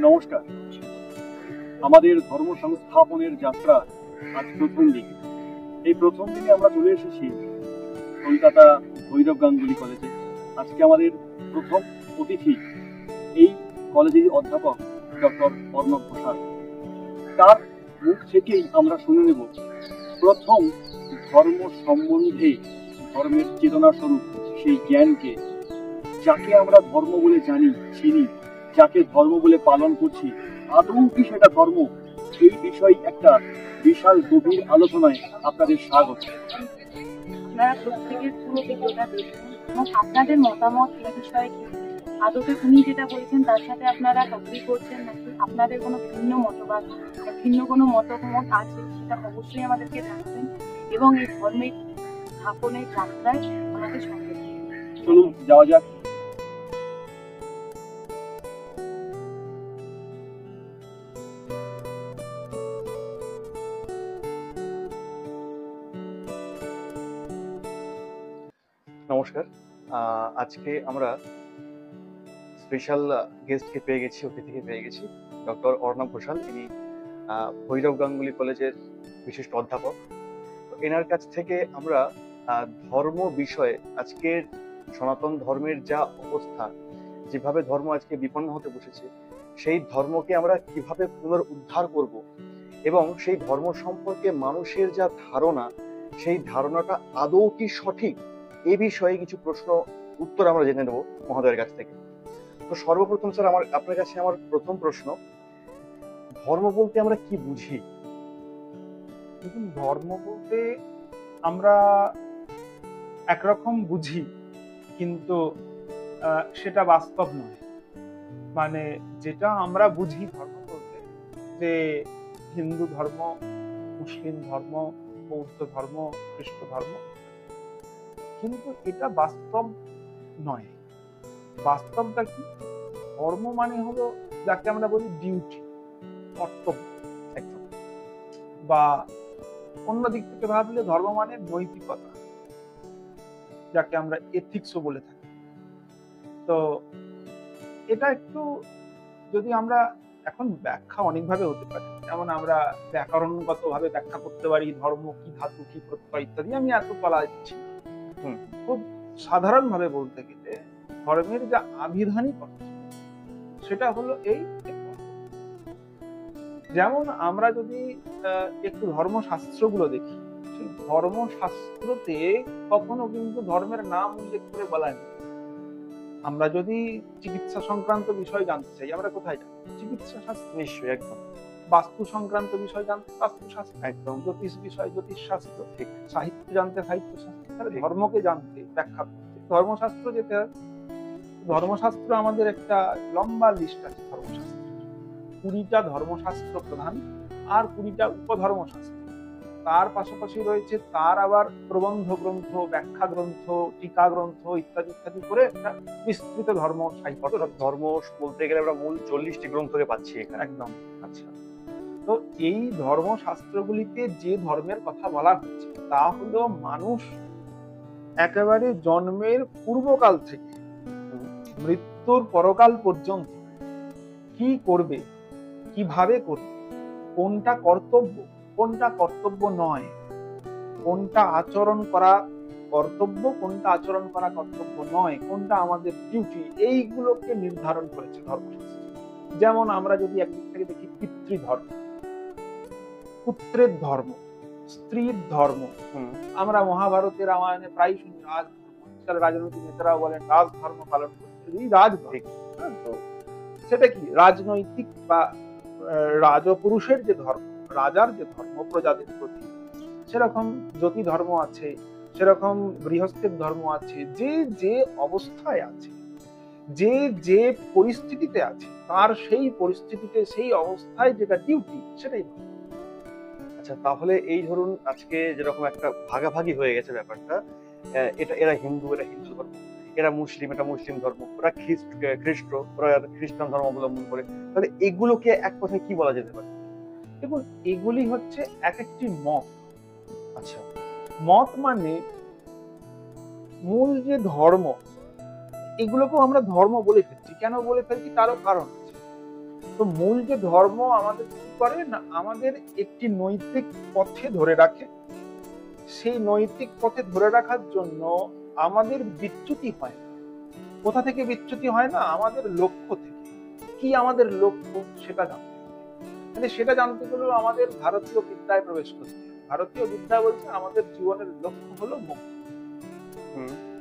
নমস্কার। আমাদের ধর্ম সংস্থাপনের যাত্রা আজ প্রথম দিন। এই প্রথম দিনে আমরা চলে এসেছি কলকাতা ভৈরব গাঙ্গুলি কলেজে। আজকে আমাদের প্রথম অতিথি এই কলেজের অধ্যাপক ডক্টর অর্ণব ঘোষাল। তার মুখ থেকেই আমরা শুনে নেব প্রথম ধর্ম সম্বন্ধে, ধর্মের চেতনা স্বরূপ সেই জ্ঞানকে, যাকে আমরা ধর্ম বলে জানি, চিনি, যাকে ধর্ম বলে পালন করছি, আদৌ কি সেটা ধর্ম? এই বিষয়ে একটা বিশাল গভীর আলোচনায় আপনাদের স্বাগত। আপনারা প্রত্যেকের পুরো ভিডিওটা দেখুন এবং আপনাদের মতামত এই বিষয়ে কি, আদতে উনি যেটা বলেছেন তার সাথে আপনারা এগ্রি করছেন নাকি আপনাদের কোনো ভিন্ন মতবাদ বা ভিন্ন কোনো মতামত আছে, সেটা অবশ্যই আমাদেরকে জানাবেন এবং এই ধর্মের স্থাপনের যাত্রায় আমাদের সঙ্গে থাকবেন। চলুন যাওয়া যাক। নমস্কার। আজকে আমরা স্পেশাল গেস্টকে পেয়ে গেছি, অতিথিকে পেয়ে গেছি, ডক্টর অর্ণব ঘোষাল। ইনি ভৈরব গাঙ্গুলি কলেজের বিশিষ্ট অধ্যাপক। এনার কাছ থেকে আমরা ধর্ম বিষয়ে, আজকের সনাতন ধর্মের যা অবস্থা, যেভাবে ধর্ম আজকে বিপন্ন হতে বসেছে, সেই ধর্মকে আমরা কিভাবে পুনরুদ্ধার করব এবং সেই ধর্ম সম্পর্কে মানুষের যা ধারণা, সেই ধারণাটা আদৌ কি সঠিক, এ বিষয়ে কিছু প্রশ্ন উত্তর আমরা জেনে নেব মহোদয়ের কাছ থেকে। তো সর্বপ্রথম স্যার, আপনার কাছে আমার প্রথম প্রশ্ন, ধর্ম বলতে আমরা কি বুঝি? দেখুন, ধর্ম বলতে আমরা একরকম বুঝি, কিন্তু সেটা বাস্তব নয়। মানে যেটা আমরা বুঝি ধর্ম বলতে, যে হিন্দু ধর্ম, মুসলিম ধর্ম, বৌদ্ধ ধর্ম, খ্রিস্ট ধর্ম, কিন্তু এটা বাস্তব নয়। বাস্তবটা কি? ধর্ম মানে হলো যাকে আমরা বলি ডিউটি, কর্তব্য, একদম। বা অন্য দিক থেকে ভাবলে ধর্ম মানে নৈতিকতা, যাকে আমরা এথিক্সও বলে থাকি। তো এটা একটু, যদি আমরা, এখন ব্যাখ্যা অনেকভাবে হতে পারে, যেমন আমরা ব্যাকরণগত ভাবে ব্যাখ্যা করতে পারি ধর্ম কি, ধাতু কি, প্রত্যয় ইত্যাদি, আমি এত বলা দিচ্ছি। খুব সাধারণ ভাবে বলতে গেলে ধর্মের যা আবিধানিক অর্থ, সেটা হলো এই। যেমন আমরা যদি একটু ধর্মশাস্ত্রগুলো দেখি, সেই ধর্মশাস্ত্রতে কখনো কিন্তু ধর্মের নাম উল্লেখ করে বলা নেই। আমরা যদি চিকিৎসা সংক্রান্ত বিষয় জানতে চাই, আমরা কোথায় যাই? চিকিৎসা শাস্ত্র। নিশ্চয়ই, একদম। বাস্তু সংক্রান্ত বিষয় জানতে বাস্তুশাস্ত্র, একদম। জ্যোতিষ বিষয় জ্যোতিষ শাস্ত্র, ঠিক। সাহিত্য জানতে সাহিত্য শাস্ত্র। তাহলে ধর্মকে জানতে, ব্যাখ্যা করতে ধর্মশাস্ত্র যেতে হয়। ধর্মশাস্ত্র আমাদের একটা লম্বা লিস্ট আছে ধর্মশাস্ত্র। 20টা ধর্মশাস্ত্র প্রধান আর 20টা উপধর্মশাস্ত্র। তার পাশাপাশি রয়েছে তার আবার প্রবন্ধ গ্রন্থ, ব্যাখ্যা গ্রন্থ, টিকা গ্রন্থ ইত্যাদি ইত্যাদি করে একটা বিস্তৃত ধর্ম সাহিত্য। ধর্ম বলতে গেলে আমরা মূল 40টি গ্রন্থকে পাচ্ছি এখানে। একদম। আচ্ছা, তো এই ধর্মশাস্ত্রগুলিতে যে ধর্মের কথা বলা হচ্ছে তা হলো মানুষ একেবারে জন্মের পূর্বকাল থেকে মৃত্যুর পরকাল পর্যন্ত কি করবে, কিভাবে করবে, কোনটা কর্তব্য, কোনটা কর্তব্য নয়, কোনটা আচরণ করা কর্তব্য, কোনটা আচরণ করা কর্তব্য নয়, কোনটা আমাদের ডিউটি, এইগুলোকে নির্ধারণ করেছে ধর্মশাস্ত্র। যেমন আমরা যদি একদিক থেকে দেখি পিতৃধর্ম, পুত্রের ধর্ম, স্ত্রীর ধর্ম। আমরা মহাভারতে, রামায়ণে প্রায় শুনি রাজধর্ম। রাজনৈতিক নেতারাও বলেন রাজধর্ম পালন করতে। এই রাজধর্ম, তো সেটা কি? রাজনৈতিক বা রাজপুরুষের যে ধর্ম, রাজার যে ধর্ম প্রজাদের প্রতি, সেরকম জ্যোতি ধর্ম আছে, সেরকম গৃহস্থের ধর্ম আছে। যে যে অবস্থায় আছে, যে যে পরিস্থিতিতে আছে, তার সেই পরিস্থিতিতে সেই অবস্থায় যেটা ডিউটি, সেটাই। আচ্ছা, তাহলে এই ধরুন আজকে যেরকম একটা ভাগাভাগি হয়ে গেছে ব্যাপারটা, এটা এরা হিন্দু, এরা হিন্দু ধর্ম, এরা মুসলিম, এটা মুসলিম ধর্ম, ওরা খ্রিস্ট, ওরা খ্রিস্টান ধর্ম অবলম্বন করে, তাহলে এগুলোকে এক কথায় কি বলা যেতে পারে? দেখুন, এগুলি হচ্ছে এক একটি মত। আচ্ছা, মত মানে মূল যে ধর্ম, এগুলোকেও আমরা ধর্ম বলে ফেলছি। কেন বলে ফেলছি? তারও কারণ আছে। তো মূল যে ধর্ম আমাদের কি করে না, আমাদের একটি নৈতিক পথে ধরে রাখে। সেই নৈতিক পথে ধরে রাখার জন্য আমাদের বিচ্যুতি হয় না। কোথা থেকে বিচ্যুতি হয় না? আমাদের লক্ষ্য থেকে। কি আমাদের লক্ষ্য সেটা জানতে হবে। মানে সেটা জানতে গেলেও আমাদের ভারতীয় বিদ্যায় প্রবেশ করতে হবে। ভারতীয় বিদ্যা বলছে আমাদের জীবনের লক্ষ্য হলো মোক্ষ।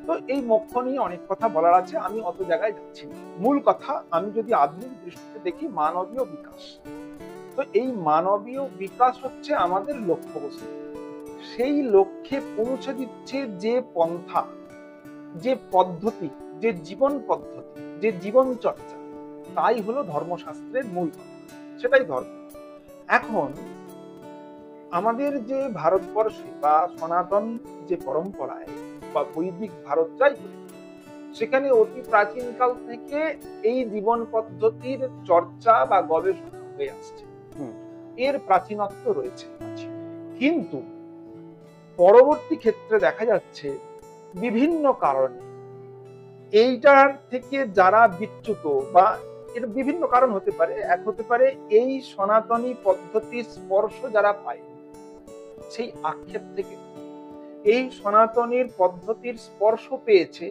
তো এই মোক্ষ নিয়ে অনেক কথা বলার আছে, আমি অত জায়গায় যাচ্ছি না। মূল কথা আমি যদি আধুনিক দৃষ্টিতে দেখি, মানবীয় বিকাশ। তো এই মানবীয় বিকাশ হচ্ছে আমাদের লক্ষ্যবস্তু। সেই লক্ষ্যে পৌঁছে দিচ্ছে যে পন্থা, যে পদ্ধতি, যে জীবন পদ্ধতি, যে জীবন চর্চা, তাই হলো ধর্মশাস্ত্রের মূল কথা। সেটাই ধর্ম। এখন আমাদের যে ভারতবর্ষে বা সনাতন যে পরম্পরায় বা বৈদিক ভারত যাই বলি, সেখানে অতি প্রাচীনকাল থেকে এই জীবন পদ্ধতির চর্চা বা গবেষণা হয়ে আসছে। এর প্রাচীনত্ব রয়েছে। কিন্তু পরবর্তী ক্ষেত্রে দেখা যাচ্ছে বিভিন্ন কারণে এইটার থেকে যারা বিচ্যুত, বা এর বিভিন্ন কারণ হতে পারে। এক হতে পারে এই সনাতনী পদ্ধতির স্পর্শ যারা পায় সেই আক্ষেপ থেকে, এই সনাতনীর পদ্ধতির স্পর্শ পেয়েছে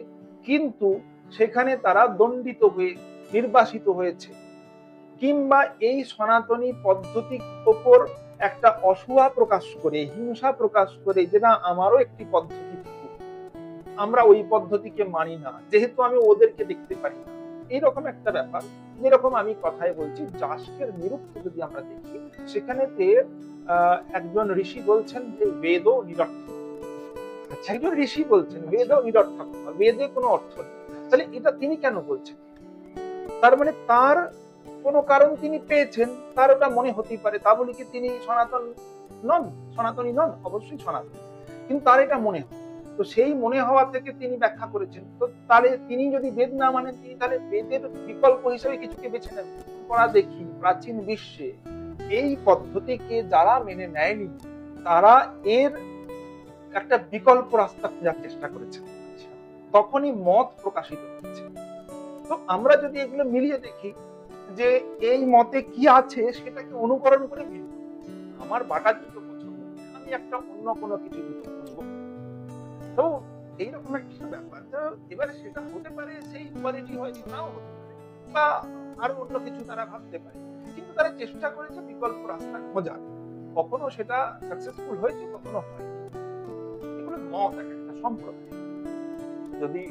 কিন্তু সেখানে তারা দণ্ডিত হয়ে নির্বাসিত হয়েছে, কিংবা এই সনাতনী পদ্ধতির ওপর একটা অসূয়া প্রকাশ করে, হিংসা প্রকাশ করে যে না আমারও একটি পদ্ধতি থাকুক, আমরা ওই পদ্ধতিকে মানি না যেহেতু আমি ওদেরকে দেখতে পারি না, এইরকম একটা ব্যাপার। যেরকম আমি কথায় বলছি, যাস্কের নিরুক্ত যদি আমরা দেখি, সেখানেতে একজন ঋষি বলছেন যে বেদ নিরর্থক। একজন ঋষি বলছেন বেদ নিরর্থক, বেদে কোনো অর্থ নেই। তাহলে এটা তিনি কেন বলছেন? তার মানে তার কোনো কারণ তিনি পেয়েছেন, তার ওটা মনে হতেই পারে। তা বলি কি তিনি সনাতন নন, সনাতনী নন? অবশ্যই সনাতন, কিন্তু তার এটা মনে হয়। তো সেই মনে হওয়া থেকে তিনি ব্যাখ্যা করেছেন। তো তাহলে তিনি যদি বেদ না মানেন, তিনি তাহলে বেদের বিকল্প হিসেবে কিছুকে বেছে নেন। আমরা দেখি প্রাচীন বিশ্বে এই পদ্ধতিকে যারা মেনে নেয়নি, তারা এর একটা বিকল্প রাস্তা খোঁজার চেষ্টা করেছে, তখনই মত প্রকাশিত হচ্ছে। তো আমরা যদি এগুলো মিলিয়ে দেখি যে এই মতে কি আছে, সেটাকে অনুকরণ করে মিলি। আমার বাটা জুতো পছন্দ, আমি একটা অন্য কোনো কিছু জুতো খুঁজবো। তো এইরকম একটা ব্যাপার। তো এবারে সেটা হতে পারে সেই কোয়ালিটি হয়তো নাও হতে পারে, বা আরো অন্য কিছু তারা ভাবতে পারে, কিন্তু তারা চেষ্টা করেছে বিকল্প রাস্তা খোঁজার। কখনো সেটা সাকসেসফুল হয়েছে, কখনো হয়নি। এগুলো মত, এক একটা সম্প্রদায়। যদি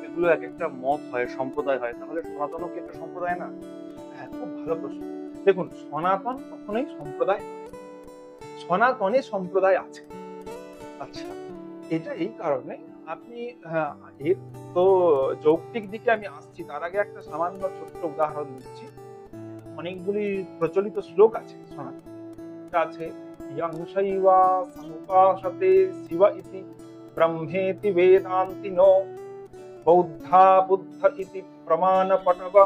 এগুলো এক একটা মত হয়, সম্প্রদায় হয়, তাহলে সনাতনও কি একটা সম্প্রদায় না? হ্যাঁ, খুব ভালো প্রশ্ন। দেখুন, সনাতন কখনোই সম্প্রদায় নয়। সনাতনে সম্প্রদায় আছে। আচ্ছা, এটা এই কারণে আপনি এর তো যৌক্তিক দিকে আমি আসছি, তার আগে একটা সামান্য ছোট্ট উদাহরণ দিচ্ছি। অনেকগুলি প্রচলিত শ্লোক আছে সনাতন। আছে ইয়ং শৈবা সমুপাসতে শিব ইতি ব্রহ্মেতি বেদান্তিনো বৌদ্ধা বুদ্ধ ইতি প্রমাণপটব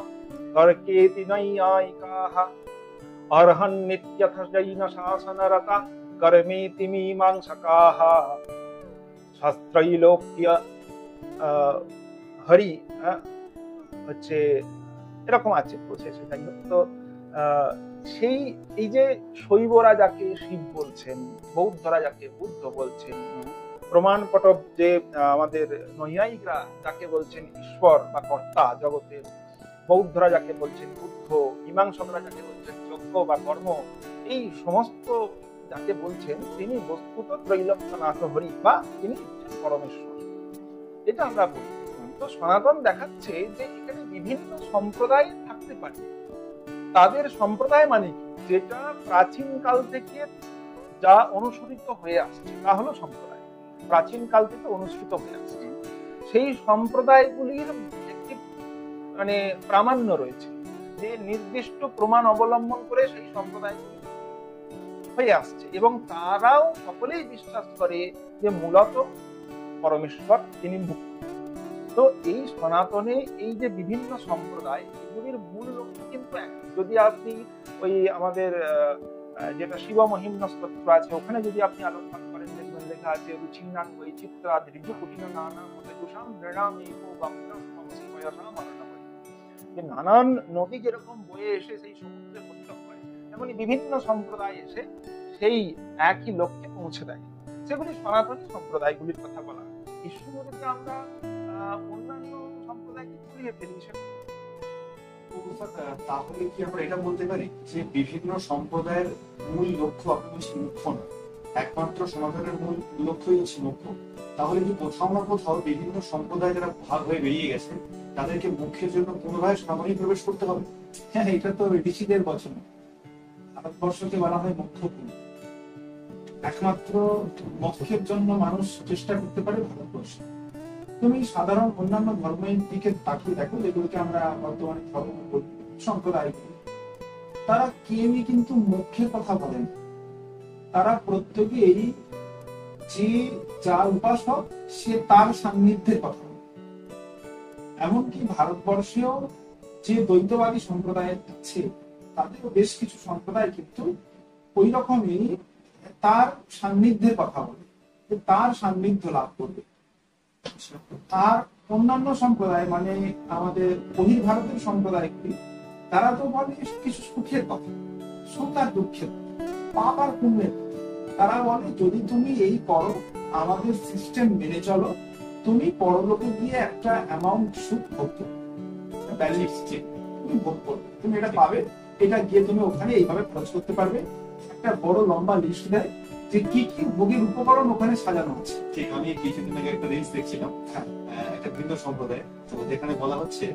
তর্কেতি নৈয়ায়িকাঃ অর্হন্নিত্যথ জৈন শাসনরতা কর্মেতি মীমাংসকাঃ শাস্ত্রৈলোক্য হরি হচ্ছে এরকম আছে প্রসেস। যাই হোক, তো সেই এই যে শৈবরা যাকে শিব বলছেন, বৌদ্ধরা যাকে বুদ্ধ বলছেন, প্রমাণপটব যে আমাদের নৈয়ায়িকরা যাকে বলছেন ঈশ্বর বা কর্তা জগতের, বৌদ্ধরা যাকে বলছেন বুদ্ধ, মীমাংসকরা যাকে বলছেন যজ্ঞ বা কর্ম, এই সমস্ত যাকে বলছেন তিনি বস্তুত ত্রৈলোক্যনাথ হরি, বা তিনি হচ্ছেন পরমেশ্বর। এটা আমরা বলি। তো সনাতন দেখাচ্ছে যে এখানে বিভিন্ন সম্প্রদায় থাকতে পারে। তাদের সম্প্রদায় মানে কি? যেটা প্রাচীন কাল থেকে যা অনুসরিত হয়ে আসছে তা হলো সম্প্রদায়। প্রাচীন কাল থেকে অনুসৃত হয়ে আসছে সেই সম্প্রদায়গুলির একটি মানে প্রামাণ্য রয়েছে, যে নির্দিষ্ট প্রমাণ অবলম্বন করে সেই সম্প্রদায়গুলি হয়ে আসছে, এবং তারাও সকলেই বিশ্বাস করে যে মূলত পরমেশ্বর তিনি মুক্ত। তো এই সনাতনে এই যে বিভিন্ন সম্প্রদায়, এগুলির মূল লক্ষ্য কিন্তু এক। যদি আপনি ওই আমাদের যেটা শিব মহিম্ন স্তোত্র আছে, ওখানে যদি আপনি আলোকপাত করেন, দেখবেন লেখা আছে রুচিনাং বৈচিত্রাদ ঋজু কুটিন নানা মতে দুষাম নৃণাম এইকো বামনা সমস্ত বয়সাম আরণবৈ। যে নানান নদী যেরকম বয়ে এসে সেই সমুদ্রে পতিত হয়, তেমনি বিভিন্ন সম্প্রদায় এসে সেই একই লক্ষ্যে পৌঁছে দেয়। সেগুলি সনাতনী সম্প্রদায়গুলির কথা বলা হয়। এই সুযোগে আমরা অন্যান্য সম্প্রদায়কে গুলিয়ে ফেলি। তাহলে কি আমরা এটা বলতে পারি যে বিভিন্ন সম্প্রদায়ের মূল লক্ষ্য আপনি বলছি মুখ্য না, একমাত্র সমাধানের মূল লক্ষ্যই হচ্ছে মুখ্য? তাহলে কি কোথাও না কোথাও বিভিন্ন সম্প্রদায় যারা ভাগ হয়ে বেরিয়ে গেছে তাদেরকে মুখ্যের জন্য পুনরায় সামরিক প্রবেশ করতে হবে? হ্যাঁ, এটা তো ঋষিদের বচন। ভারতবর্ষকে বলা হয় মুখ্যভূমি। একমাত্র মোক্ষের জন্য মানুষ চেষ্টা করতে পারে ভারতবর্ষে। তুমি সাধারণ অন্যান্য ধর্মের দিকে তাকিয়ে দেখো, যেগুলোকে আমরা বর্তমানে ধর্ম বলি, সম্প্রদায় বলি, তারা কেউই কিন্তু মুখ্যের কথা বলেন। তারা প্রত্যেকেই যে যার উপাসক সে তার সান্নিধ্যের কথা বলে। এমনকি ভারতবর্ষেও যে দ্বৈতবাদী সম্প্রদায় আছে তাদেরও বেশ কিছু সম্প্রদায় কিন্তু ওই রকমই তার সান্নিধ্যের কথা বলে, তার সান্নিধ্য লাভ করবে। আর অন্যান্য সম্প্রদায় মানে আমাদের বহির্ভারতের সম্প্রদায়গুলি, তারা তো বলে কিছু সুখের কথা, সুখ আর দুঃখের, পাপ আর পুণ্যের। তারা বলে যদি তুমি এই করো, আমাদের সিস্টেম মেনে চলো, তুমি পরলোকে গিয়ে একটা অ্যামাউন্ট সুখ ভোগ করবে, তুমি ভোগ করবে, তুমি এটা পাবে, এটা গিয়ে তুমি ওখানে এইভাবে খরচ করতে পারবে। একটা বড় লম্বা লিস্ট দেয় যে কি কি ভোগের উপকরণ ওখানে সাজানো আছে। ঠিক, আমি কিছুদিন আগে একটা রিলস দেখছিলাম, একটা ভিন্ন সম্প্রদায়, তো যেখানে বলা হচ্ছে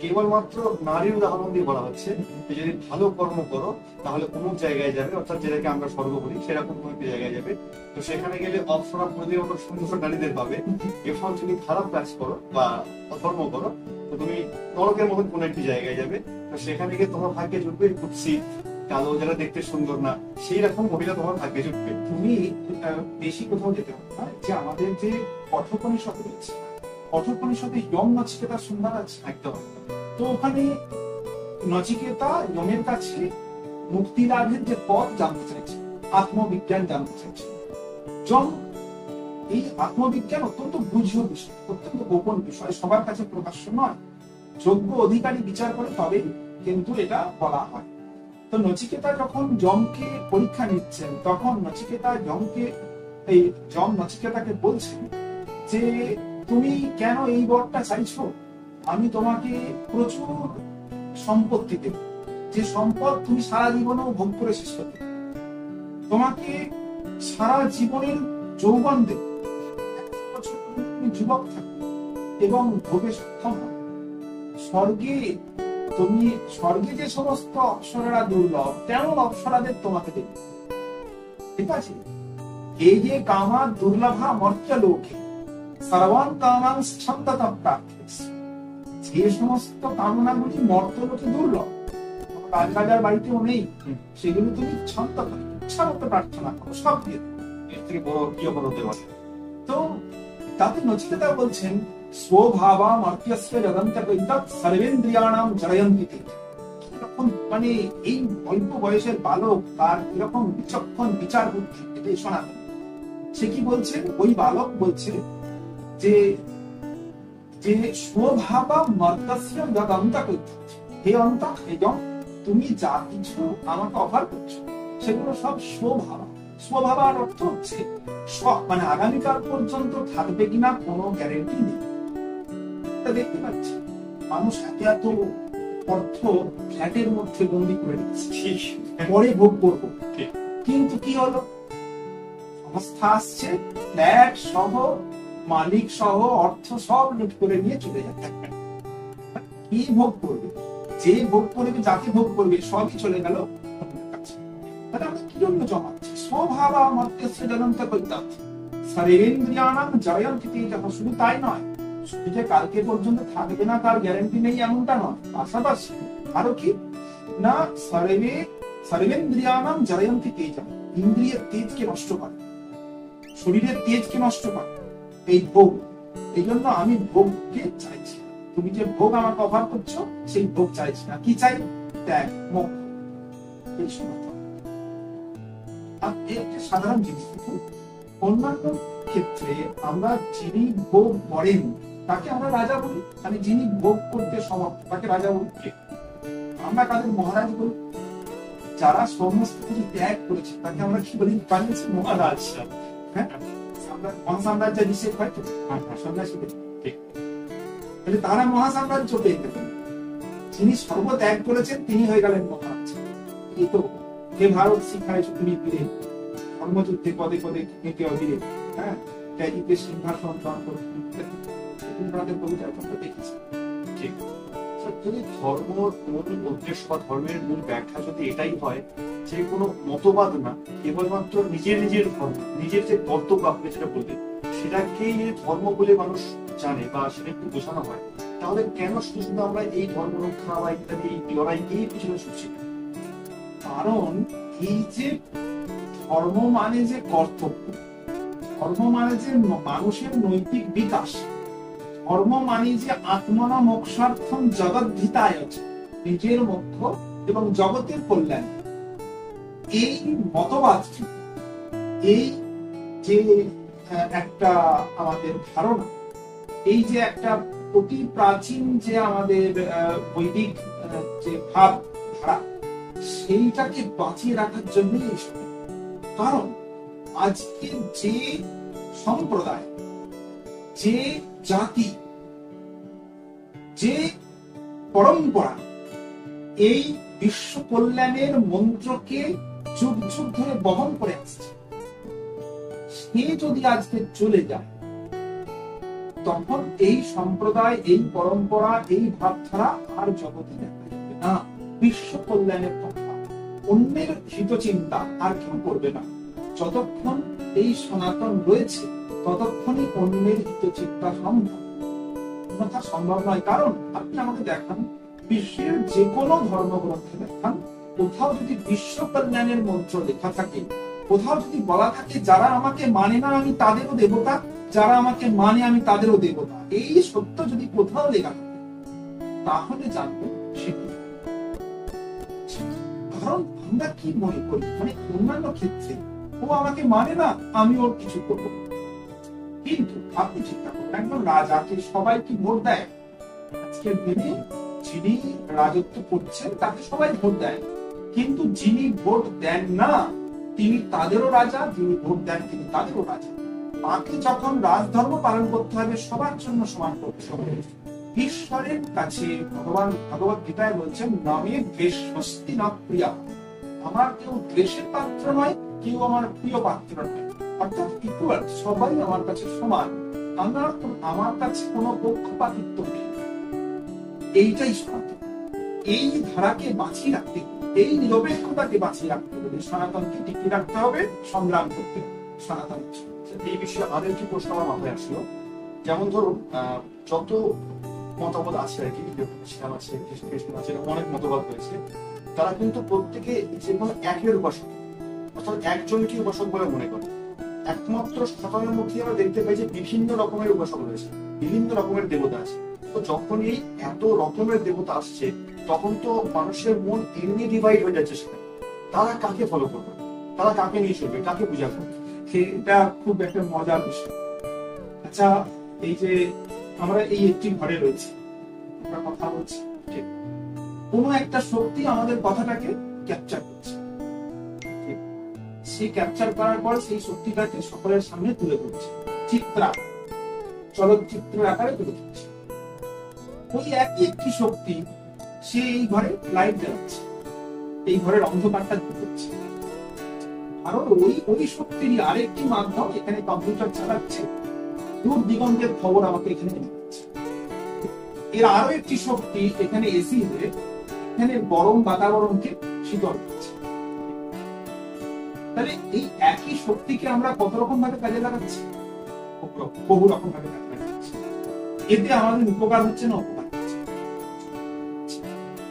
কেবলমাত্র নারীর উদাহরণ দিয়ে বলা হচ্ছে যে যদি ভালো কর্ম করো তাহলে অমুক জায়গায় যাবে, অর্থাৎ যেটাকে আমরা স্বর্গ বলি সেরকম কোনো একটি জায়গায় যাবে। তো সেখানে গেলে অপসরা প্রতিদিন অনেক সুন্দর নারীদের পাবে। এবং যদি খারাপ কাজ করো বা অধর্ম করো তো তুমি নরকের মতন কোনো একটি জায়গায় যাবে। তো সেখানে গিয়ে তোমার ভাগ্যে জুটবে কুৎসিত, কালো, যারা দেখতে সুন্দর না, সেই রকম মহিলা তোমার ভাগ্যে জুটবে। তুমি বেশি কোথাও যেতে হবে না, যে আমাদের যে কঠোপনিষদ রয়েছে, কঠোপনিষদে ইয়ম নচিকেতা সুন্দর আছে একদম। তো ওখানে নচিকেতা যমের কাছে মুক্তি লাভের যে পথ জানতে চাইছে, আত্মবিজ্ঞান জানতে চাইছে। যম এই আত্মবিজ্ঞান অত্যন্ত বুঝিও বিষয়, অত্যন্ত গোপন বিষয়, সবার কাছে প্রকাশ্য নয়, যোগ্য অধিকারী বিচার করে তবেই কিন্তু এটা বলা হয়। তো নচিকেতা যখন যমকে পরীক্ষা নিচ্ছেন, তখন নচিকেতা যমকে এই যম নচিকেতাকে বলছেন যে তুমি কেন এই বরটা চাইছো? আমি তোমাকে প্রচুর সম্পত্তি দেব, যে সম্পদ তুমি সারা জীবনেও ভোগ করে শেষ করতে, তোমাকে সারা জীবনের যৌবন দেব, 100 বছর তুমি যুবক থাকবে এবং ভোগে সক্ষম হবে। স্বর্গে যে সমস্ত অপ্সরারা দুর্লভ, তেমন অপ্সরাদের তোমাকে দেবে। ঠিক আছে, এই যে কামা দুর্লভা মর্ত্য লোকে সর্বান কামাং ছন্দতম প্রাপ্তিস, যে সমস্ত কামনাগুলি মর্ত্যলোকে দুর্লভ, রাজার বাড়িতেও নেই, সেগুলো তুমি ছন্দ করে ইচ্ছা মতো প্রার্থনা করো, সব দিয়ে এর থেকে বড় কি অপর হতে পারে? তো তাতে নচিকেতা বলছেন স্বভাবা মর্ত্যস্য যদন্তকৈতৎ সর্বেন্দ্রিয়াণাম জরয়ন্তি তে। এরকম মানে এই অল্প বয়সের বালক, তার এরকম বিচক্ষণ বিচার বুদ্ধি, এটাই সনাতন। সে কি বলছেন? ওই বালক বলছে যে যে স্বভাবা মর্ত্যস্য যদন্তকৈতৎ, হে অন্তঃ, এবং তুমি যা কিছু আমাকে অফার করছো সেগুলো সব স্বভাবা। স্বভাবার অর্থ হচ্ছে মানে আগামীকাল পর্যন্ত থাকবে কিনা কোনো গ্যারেন্টি নেই। দেখতে পাচ্ছি মানুষ এত এত অর্থ ফ্ল্যাটের মধ্যে বন্দি করে দিচ্ছে, পরে ভোগ করবো। কিন্তু কি হলো, সংস্থা আসছে, ফ্ল্যাট সহ মালিক সহ অর্থ সব লুট করে নিয়ে চলে যাবে। কি ভোগ করবে? যে ভোগ করবে, যাকে ভোগ করবে, সবই চলে গেল কাছে। তাহলে আমরা কি জন্য জমাচ্ছি? স্বভাবা মর্ত্যস্য যদন্তকৈতৎ সর্বেন্দ্রিয়াণাম জরয়ন্তি তে। শুধু তাই নয়, শুধু যে কালকে পর্যন্ত থাকবে না তার গ্যারান্টি নেই এমনটা নয়, পাশাপাশি আরো কি না, সর্বেন্দ্রিয়াণাম জরয়ন্তি তে, ইন্দ্রিয়ের তেজকে নষ্ট করে, শরীরের তেজকে নষ্ট করে এই ভোগ। এই জন্য আমি ভোগকে চাইছি। তুমি যে ভোগ আমাকে অফার করছো সেই ভোগ চাইছি না। কি চাই? ত্যাগ, মোক্ষ, এই সমস্ত। আর একটা সাধারণ জিনিস, অন্যান্য ক্ষেত্রে আমরা যিনি ভোগ করেন তাকে আমরা রাজা বলি, মানে যিনি ভোগ করতে সমর্থ তাকে রাজা বলি। আমরা কাদের মহারাজ বলি? যারা সমস্ত কিছু ত্যাগ করেছে তাকে আমরা কি বলি? বানিয়েছি মহারাজ। হ্যাঁ, মহাসাম্রাজ্যাভিষেক হয় তো সন্ন্যাসীদের, তাহলে তারা মহাসাম্রাজ্য পেয়ে গেলেন। যিনি সর্বত্যাগ করেছেন তিনি হয়ে গেলেন মহারাজ। এই তো হে ভারত শিখায় তুমি বীরে, ধর্মযুদ্ধে পদে পদে কেঁপে অবীরে, হ্যাঁ, ত্যাগীতে সিংহাসন দান করে কবিতা আমরা দেখেছি। ঠিক। যদি ধর্মর মূল উদ্দেশ্য বা ধর্মের মূল ব্যাখ্যা যদি এটাই হয় যে কোনো মতবাদ না, কেবলমাত্র নিজের নিজের ধর্ম, নিজের যে কর্তব্য আপনি যেটা বললেন সেটাকেই ধর্ম বলে মানুষ জানে বা সেটা একটু বোঝানো হয়, তাহলে কেন শুধু শুধু আমরা এই ধর্ম রক্ষা বা ইত্যাদি এই লড়াই এই পিছনে ছুটছি? কারণ এই যে ধর্ম মানে যে কর্তব্য, ধর্ম মানে যে মানুষের নৈতিক বিকাশ, ধর্ম মানে যে আত্মনা মোক্ষার্থম জগদ্ধিতায় আছে, নিজের মোক্ষ এবং জগতের কল্যাণ, এই মতবাদ, এই যে একটা আমাদের ধারণা, এই যে একটা অতি প্রাচীন যে আমাদের বৈদিক যে ভাব ধারা, সেইটাকে বাঁচিয়ে রাখার জন্যই এইসব। কারণ আজকে যে সম্প্রদায়, যে জাতি, যে পরম্পরা এই বিশ্ব কল্যাণের মন্ত্রকে যুগ যুগ ধরে বহন করে আসছে, সে যদি আজকে চলে যায় তখন এই সম্প্রদায়, এই পরম্পরা, এই ভাবধারা আর জগতে দেখা যাবে না। বিশ্ব কল্যাণের কথা, অন্যের হিতচিন্তা আর কেউ করবে না। যতক্ষণ এই সনাতন রয়েছে ততক্ষণই অন্যের হিতচিন্তা সম্ভব, অন্যথা সম্ভব নয়। কারণ আপনি আমাকে দেখান, বিশ্বের যে কোনো ধর্মগ্রন্থে দেখান, কোথাও যদি বিশ্ব কল্যাণের মন্ত্র লেখা থাকে, কোথাও যদি বলা থাকে যারা আমাকে মানে না আমি তাদেরও দেবতা, যারা আমাকে মানে আমি তাদেরও দেবতা, এই সত্য যদি কোথাও লেখা থাকে তাহলে জানবেন সেটা। কারণ আমরা কি মনে করি, মানে অন্যান্য ক্ষেত্রে ও আমাকে মানে না আমি ওর কিছু করব, কিন্তু আপনি চিন্তা করুন একজন রাজাকে সবাই কি ভোট দেয়? আজকের দিনে যিনি রাজত্ব করছেন তাকে সবাই ভোট দেয়, কিন্তু যিনি ভোট দেন না তিনি তাদেরও রাজা, যিনি ভোট দেন তিনি তাদেরও রাজা। তাকে যখন রাজধর্ম পালন করতে হবে সবার জন্য সমান করতে হবে। ঈশ্বরের কাছে ভগবান ভগবত গীতায় বলছেন নামে দ্বেষস্তি না প্রিয়া, আমার কেউ দ্বেষের পাত্র নয়, কেউ আমার প্রিয় পাত্র নয়, অর্থাৎ ইকুয়াল, সবাই আমার কাছে সমান, আমার কাছে কোনো পক্ষপাতিত্ব নেই। এইটাই সনাতন। এই ধারাকে বাঁচিয়ে রাখতে, এই নিরপেক্ষতাকে বাঁচিয়ে রাখতে হলে সনাতনকে টিকিয়ে রাখতে হবে, সংগ্রাম করতে হবে সনাতন। এই বিষয়ে আরো একটি প্রশ্ন আমার মাথায় আসলো, যেমন ধরুন যত মতামত আছে আর কি, ইসলাম আছে, খ্রিস্টান আছে, অনেক মতবাদ রয়েছে, তারা কিন্তু প্রত্যেকে যে কোনো একের উপাসক, অর্থাৎ একজনকে উপাসক বলে মনে করে। একমাত্র সনাতনের মধ্যে আমরা দেখতে পাই যে বিভিন্ন রকমের উপাসক রয়েছে, বিভিন্ন রকমের দেবতা আছে। তো যখন এই এত রকমের দেবতা আসছে তখন তো মানুষের মন এমনি ডিভাইড হয়ে যাচ্ছে, সেখানে তারা কাকে ফলো করবে, তারা কাকে নিয়ে চলবে, কাকে পূজা করবে? এটা খুব একটা মজার বিষয়। আচ্ছা, এই যে আমরা এই একটি ঘরে রয়েছি, আমরা কথা বলছি, ঠিক, কোন একটা শক্তি আমাদের কথাটাকে ক্যাপচার করছে, সেই ক্যাপচার করার পর সেই শক্তিটাকে সকলের সামনে তুলে ধরছে, চলচ্চিত্রের আকারে তুলে ধরছে। ওই একই একটি শক্তি সে এই ঘরে লাইট জ্বালাচ্ছে, এই ঘরের অন্ধকারটা দূর করছে। আরো ওই শক্তিরই আরেকটি মাধ্যম এখানে কম্পিউটার চালাচ্ছে, দূর দিগন্তের খবর আমাকে এখানে দিচ্ছে। এর আরো একটি শক্তি এখানে এসি হয়ে এখানে গরম বাতাবরণকে শীতল করছে। তাহলে এই একই শক্তিকে আমরা কত রকম ভাবে কাজে লাগাচ্ছি? বহু রকম ভাবে কাজে লাগাচ্ছি। এতে আমাদের উপকার হচ্ছে না অপকার হচ্ছে?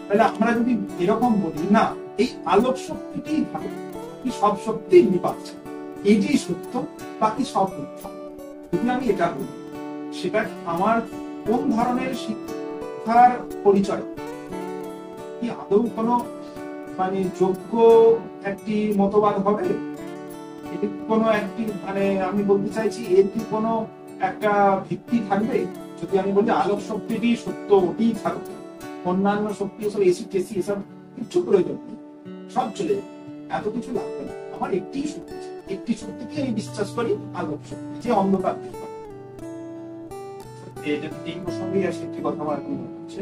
তাহলে আমরা যদি এরকম বলি না এই আলোক শক্তিটাই ভালো, সব শক্তি নিপাচ্ছে, এটি সত্য, বাকি সব মিথ্যা, যদি আমি এটা বলি, সেটা আমার কোন ধরনের শিক্ষার পরিচয়? কি আদৌ কোনো মানে যোগ্য একটি মতবাদ হবে? এটি কোনো একটি মানে আমি বলতে চাইছি এর কি কোনো একটা ভিত্তি থাকবে? যদি আমি বলি আলোক শক্তিটি সত্য, ওটি থাকুক, অন্যান্য শক্তি এসব এসি টেসি এসব কিছু প্রয়োজন নেই, সব চলে যাবে, এত কিছু লাগবে না। আমার একটি শক্তি, একটি শক্তিকে আমি বিশ্বাস করি, আলোক শক্তি, যে অন্ধকার দূর করে। এই প্রসঙ্গে আসে একটি কথা আমার এখন মনে হচ্ছে,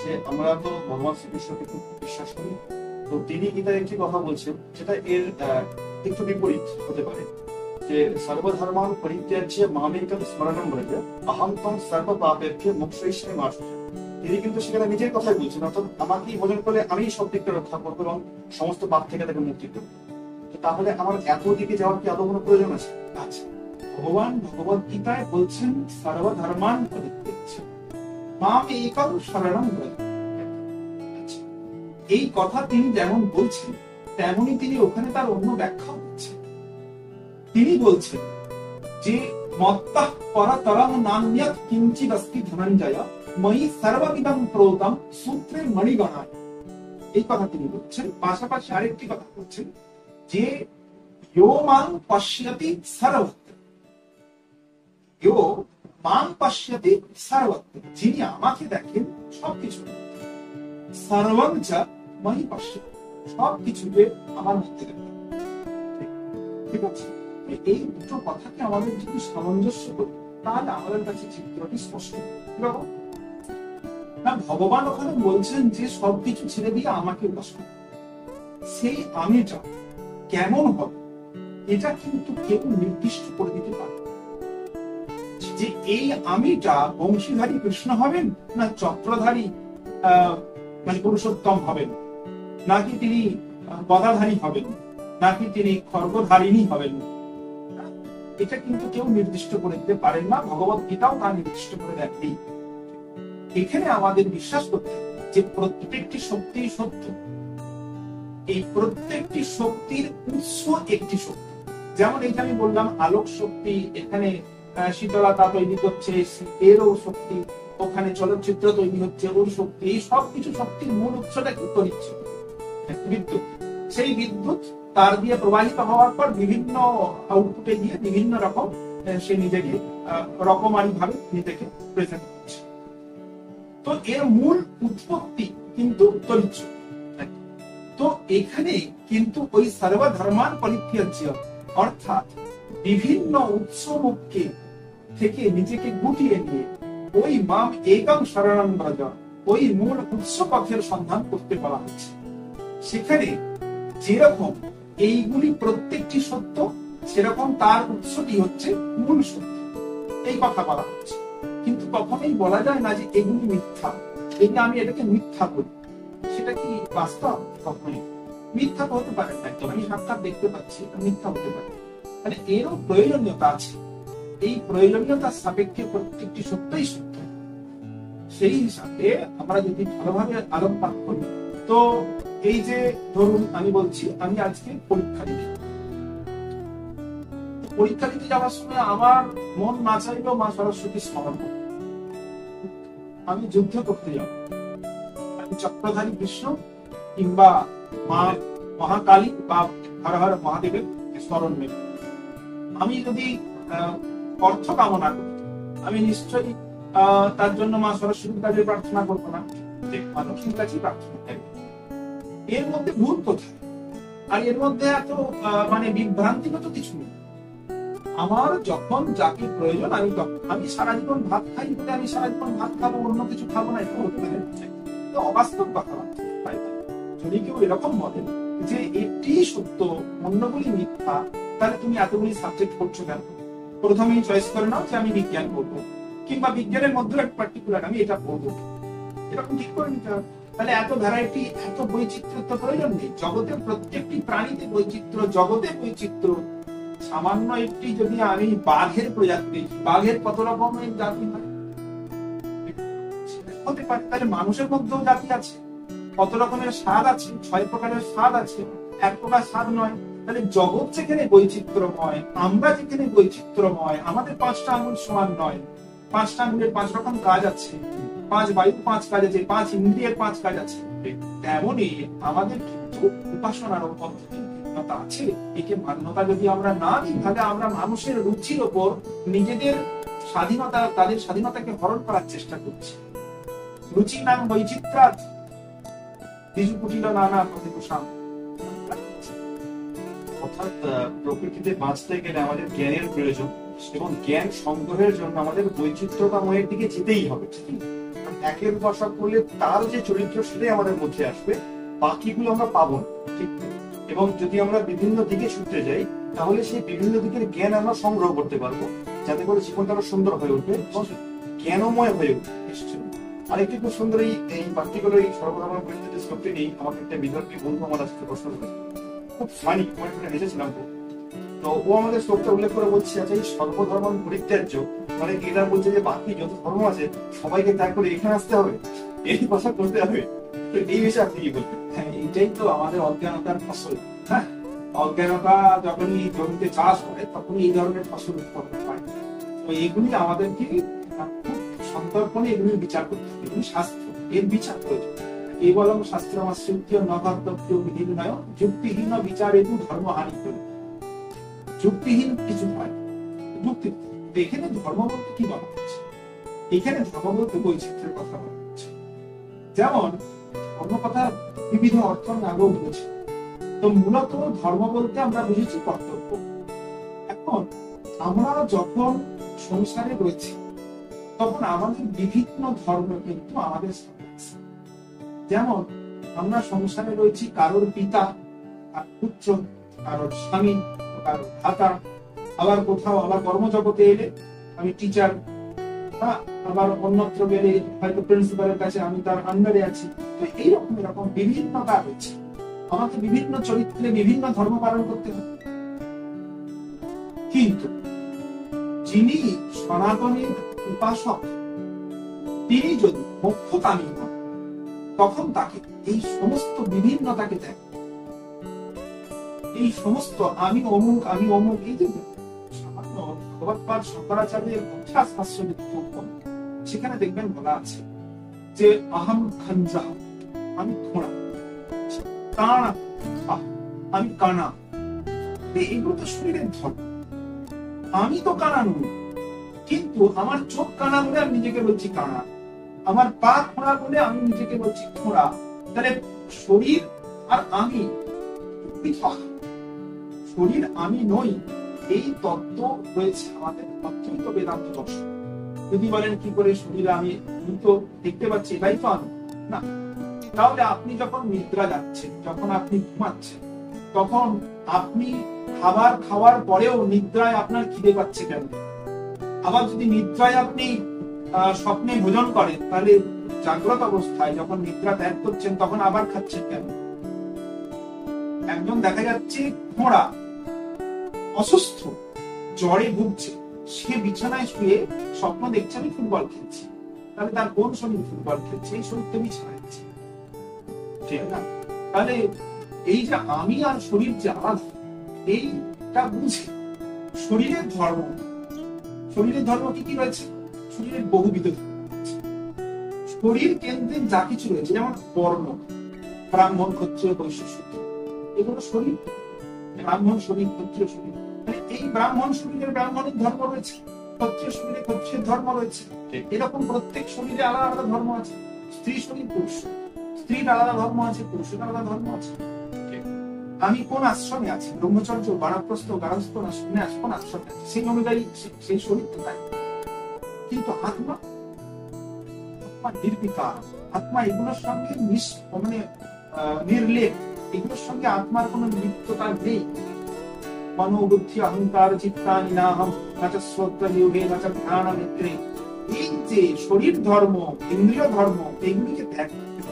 যে আমরা তো ভগবান শ্রীকৃষ্ণকে খুব বিশ্বাস করি, তো তিনি গীতার একটি কথা বলছেন যেটা এর একটু বিপরীত হতে পারে, যে সর্বধর্মান পরিত্যাজ্য মামেকং স্মরণং ব্রজ অহং ত্বং সর্ব পাপেভ্যো মোক্ষয়িষ্যামি মা শুচঃ। তিনি কিন্তু সেখানে নিজের কথাই বলছেন, অর্থাৎ আমাকেই ভজন করলে আমি সব দিকটা রক্ষা করবো এবং সমস্ত পাপ থেকে তাকে মুক্তি দেবো। তো তাহলে আমার এত দিকে যাওয়ার কি আদৌ কোনো প্রয়োজন আছে? আচ্ছা, ভগবান ভগবত গীতায় বলছেন সর্বধর্মান পরিত্যাজ্য মাম একং শরণং ব্রজ। আচ্ছা, এই কথা তিনি যেমন বলছেন তেমনি তিনি ওখানে তার অন্য ব্যাখ্যা দিচ্ছেন। তিনি বলছেন যে মত্তঃ পরতরং নান্যৎ কিঞ্চিদস্তি ধনঞ্জয় ময়ি সর্ববিদং প্রোতম সূত্রে মণিগণায়। এই কথা তিনি বলছেন। পাশাপাশি আরেকটি কথা বলছেন যে ইয়ো মাং পশ্যতি সর্বত্র, ইয়ো মাং পশ্যতি সর্বত্র, যিনি আমাকে দেখেন সবকিছু, সর্বং চ ময়ি পশ্যতি, সবকিছুকে আমার মধ্যে দেখেন। ঠিক আছে, এই দুটো কথাকে আমাদের যদি সামঞ্জস্য করি তাহলে আমাদের কাছে চিত্রটি স্পষ্ট। কিরকম না, ভগবান ওখানে বলছেন যে সবকিছু ছেড়ে দিয়ে আমাকে উপাসনা, সেই আমিটা কেমন হবে এটা কিন্তু কেউ নির্দিষ্ট করে দিতে পারে যে এই আমিটা বংশীধারী কৃষ্ণ হবেন না চক্রধারী মানে পুরুষোত্তম হবেন, নাকি তিনি গদাধারী হবেন, নাকি তিনি খর্গধারিণী হবেন, এটা কিন্তু কেউ নির্দিষ্ট করে দিতে পারেন না। ভগবত গীতাও তা নির্দিষ্ট করে দেননি। এখানে আমাদের বিশ্বাস করতে হবে যে প্রত্যেকটি শক্তি সত্য, এই প্রত্যেকটি শক্তির উৎস একটি শক্তি। যেমন এই যে আমি বললাম আলোক শক্তি, এখানে শীতলতা তৈরি করছে, এরও শক্তি, ওখানে চলচ্চিত্র তৈরি হচ্ছে, ওর শক্তি, এই সব কিছু শক্তির মূল উৎসটা কি তড়িৎ শক্তি, বিদ্যুৎ। সেই বিদ্যুৎ তার দিয়ে প্রবাহিত হওয়ার পর বিভিন্ন আউটপুটে গিয়ে বিভিন্ন রকম সে নিজেকে রকমারি ভাবে নিজেকে প্রেজেন্ট করছে। তো এর মূল উৎপত্তি কিন্তু তড়িৎ শক্তি। তো এখানে কিন্তু ওই সর্বধর্মান পরিত্যাজ্য অর্থাৎ বিভিন্ন উৎসমুখকে থেকে নিজেকে গুটিয়ে নিয়ে ওই মাম একং শরণং ব্রজ, ওই মূল উৎস পথের সন্ধান করতে বলা হচ্ছে। সেখানে যেরকম এইগুলি প্রত্যেকটি সত্য, সেরকম তার উৎসটি হচ্ছে মূল সত্য, এই কথা বলা হচ্ছে। কিন্তু কখনোই বলা যায় না যে এগুলি মিথ্যা, এই যে আমি এটাকে মিথ্যা বলি, সেটা কি বাস্তব? কখনোই মিথ্যা হতে পারে না। আমি সাক্ষাৎ দেখতে পাচ্ছি, মিথ্যা হতে পারে, মানে এরও প্রয়োজনীয়তা আছে। এই প্রয়োজনীয়তার সাপেক্ষে প্রত্যেকটি সত্যই সত্য। সেই হিসাবে আমরা যদি ভালোভাবে আলোকপাত করি, তো এই যে ধরুন আমি বলছি আমি আজকে পরীক্ষা দিচ্ছি, পরীক্ষা দিতে যাওয়ার সময় আমার মন না চাইলেও মা সরস্বতী স্মরণ করবে। আমি যুদ্ধ করতে যাব, আমি চক্রধারী কৃষ্ণ কিংবা মা মহাকালী বা হর হর মহাদেবের স্মরণ নেব। আমি যদি অর্থ কামনা করি, আমি নিশ্চয়ই তার জন্য মা সরস্বতীর কাছে প্রার্থনা করবো না, যে মানুষের কাছে প্রার্থনা করবো। এর মধ্যে ভুল কোথায়? আর এর মধ্যে এত মানে বিভ্রান্তিগত কিছু নেই। আমার যখন যাকে প্রয়োজন আমি সারা জীবন ভাত খাই বলে আমি সারা জীবন ভাত খাবো, অন্য কিছু খাবো না, এটা হতে পারে? অবাস্তব কথাবার্তা। যদি কেউ এরকম বলেন যে এটি সত্য অন্যগুলি মিথ্যা, তাহলে তুমি এতগুলি সাবজেক্ট করছো কেন? প্রথমেই চয়েস করে নাও যে আমি বিজ্ঞান পড়বো, কিংবা বিজ্ঞানের মধ্যে একটা পার্টিকুলার আমি এটা পড়বো, এরকম ঠিক করে নিতে হবে। তাহলে এত ভ্যারাইটি, এত বৈচিত্র্য তো প্রয়োজন নেই। জগতের প্রত্যেকটি প্রাণীতে বৈচিত্র্য, জগতে বৈচিত্র্য। সামান্য একটি যদি আমি বাঘের প্রজাতি দেখি, বাঘের কত রকমের জাতি হতে পারে, তাহলে মানুষের মধ্যেও জাতি আছে, কত রকমের স্বাদ আছে, 6 প্রকারের স্বাদ আছে, এক প্রকার স্বাদ নয়। তাহলে জগৎ যেখানে বৈচিত্র্যময়, আমরা যেখানে বৈচিত্র্যময়, আমাদের 5টা আঙুল সমান নয়, 5টা আঙুলের 5 রকম কাজ আছে, 5 বায়ুর 5 কাজ আছে, 5 ইন্দ্রিয়ের 5 কাজ আছে। তেমনই আমাদের কিন্তু উপাসনারও পদ্ধতি ভিন্নতা আছে। একে মান্যতা যদি আমরা না দিই, তাহলে আমরা মানুষের রুচির ওপর নিজেদের তাদের স্বাধীনতাকে হরণ করার চেষ্টা করছে। রুচি নাম বৈচিত্র্যাৎ দ্বিজু কুটিল নানা পথে কুশাম। অর্থাৎ প্রকৃতিতে বাঁচতে গেলে আমাদের জ্ঞানের প্রয়োজন, এবং জ্ঞান সংগ্রহের জন্য আমাদের বৈচিত্র্যতাময়ের দিকে যেতেই হবে। একের উপাসনা করলে তার যে চরিত্র সেটাই আমাদের মধ্যে আসবে, বাকিগুলো আমরা পাবো না। ঠিক, এবং যদি আমরা বিভিন্ন দিকে ছুটতে যাই তাহলে সেই বিভিন্ন দিকের জ্ঞান আমরা সংগ্রহ করতে পারবো, যাতে করে জীবনটা আরো সুন্দর হয়ে উঠবে এবং জ্ঞানময় হয়ে উঠবে। আরেকটি খুব সুন্দর এই পার্টিকুলার এই সর্বধর্ম পরিস্থিতি শ্লোকটি নিয়ে আমাকে একটা বিতর্কী বন্ধু আমার আসতে প্রশ্ন করেছে, খুব ফানি, আমার শুনে হেসেছিলাম খুব। তো ও আমাদের শ্লোকটা উল্লেখ করে বলছে, আচ্ছা এই সর্বধর্ম পরিত্যাজ্য মানে এটা বলছে যে বাকি যত ধর্ম আছে সবাইকে ত্যাগ করে এখানে আসতে হবে, এই ভাষা করতে হবে। তো এই বিষয়ে আপনি কি বলবেন? হ্যাঁ, এইটাই তো আমাদের অজ্ঞানতার ফসল। হ্যাঁ, অজ্ঞানতা যখনই জমিতে চাষ করে তখনই এই ধরনের ফসল উৎপন্ন হয়। তো এগুলি আমাদেরকে খুব সন্তর্পণে এগুলি বিচার করতে হবে। এগুলি শাস্ত্র, এর বিচার প্রয়োজন। কেবলম শাস্ত্রমাশ্রিত্য নকর্তব্য বিধির্ণয় যুক্তিহীন বিচারে তু ধর্মহানি করে। যুক্তিহীন কিছু হয়, যুক্তি। এখানে ধর্ম বলতে কি বলা হচ্ছে? এখানে ধর্ম বলতে বৈচিত্র্যের কথা বলা হচ্ছে। যেমন ধর্ম কথা বিবিধ অর্থ আমি আগেও বলেছি। তো মূলত ধর্ম বলতে আমরা বুঝেছি কর্তব্য। এখন আমরা যখন সংসারে রয়েছি তখন আমাদের বিভিন্ন ধর্ম কিন্তু আমাদের সামনে আছে। যেমন আমরা সংসারে রয়েছি, কারোর পিতা আর পুত্র, কারোর স্বামী, কারোর ভ্রাতা, আবার কোথাও আবার কর্মজগতে এলে আমি টিচার, আবার অন্যত্র গেলে হয়তো প্রিন্সিপালের কাছে আমি তার আন্ডারে আছি। তো এইরকম এরকম বিভিন্নতা রয়েছে। আমাকে বিভিন্ন চরিত্রে বিভিন্ন ধর্ম পালন করতে হবে। কিন্তু যিনি সনাতনের উপাসক তিনি যদি মোক্ষকামী হন তখন তাকে এই সমস্ত বিভিন্নতাকে ত্যাগ, এই সমস্ত আমি অমুক এই যে সামান্য ভগবৎপাদ শঙ্করাচার্যের অভ্যাস ভাষ্য সেখানে দেখবেন বলা আছে যে আহম খঞ্জা, আমি ঘোড়া, কানা, আমি কানা। এগুলো তো শরীরের ধর্ম। আমি তো কানা নই, কিন্তু আমার চোখ কানা বলে আমি নিজেকে বলছি কানা, আমার পা খোঁড়া বলে আমি নিজেকে বলছি খোঁড়া। তাহলে শরীর আর আমি পৃথক, শরীর আমি নই, এই তত্ত্ব রয়েছে আমাদের অত্যন্ত বেদান্ত দর্শন। যদি বলেন কি করে শরীর আমি তো দেখতে পাচ্ছি এটাই তো আমি না, তাহলে আপনি যখন নিদ্রা যাচ্ছেন, যখন আপনি ঘুমাচ্ছেন, তখন আপনি খাবার খাওয়ার পরেও নিদ্রায় আপনার খিদে পাচ্ছে কেন? আবার যদি নিদ্রায় আপনি স্বপ্নে ভোজন করেন, তাহলে জাগ্রত অবস্থায় যখন নিদ্রা ত্যাগ করছেন তখন আবার খাচ্ছেন কেন? একজন দেখা যাচ্ছে খোঁড়া, অসুস্থ, জ্বরে ভুগছে, সে বিছানায় শুয়ে স্বপ্ন দেখছে আমি ফুটবল খেলছি, তাহলে তার কোন শরীর ফুটবল খেলছে? এই শরীরটা বিছানায় আছে, ঠিক না? তাহলে এই যে আমি আর শরীর যে আলাদা, এইটা বুঝে শরীরের ধর্ম, শরীরের ধর্ম কি কি রয়েছে? শরীরের বহুবিধ ধর্ম রয়েছে। শরীর কেন্দ্রিক যা কিছু রয়েছে, যেমন বর্ণ, ব্রাহ্মণ, ক্ষত্রিয়, বৈশ্য, শূদ্র, এগুলো শরীর। ব্রাহ্মণ শরীর, ক্ষত্রিয় শরীর, মানে এই ব্রাহ্মণ শরীরের ব্রাহ্মণিক ধর্ম রয়েছে, ক্ষত্রিয় শরীরে ক্ষত্রিয় ধর্ম রয়েছে। এরকম প্রত্যেক শরীরে আলাদা আলাদা ধর্ম আছে। স্ত্রী শরীর, পুরুষ, স্ত্রীর আলাদা ধর্ম আছে, পুরুষের আলাদা ধর্ম আছে। আমি কোন আশ্রমে আছি, ব্রহ্মচর্য, বানপ্রস্থ, গারস্থ না সন্ন্যাস, কোন আশ্রমে আছি, সেই অনুযায়ী সেই শরীর তো তাই। কিন্তু আত্মা, আত্মা নির্বিকার, আত্মা এগুলোর সঙ্গে মানে নির্লেপ, এগুলোর সঙ্গে আত্মার কোন লিপ্ততা নেই। মনোবুদ্ধি অহংকার চিত্তানি নাহম নাচা শ্রদ্ধা যোগে নাচা ধ্যান মিত্রে, এই যে শরীর ধর্ম, ইন্দ্রিয় ধর্ম, এগুলিকে ত্যাগ ধর্ম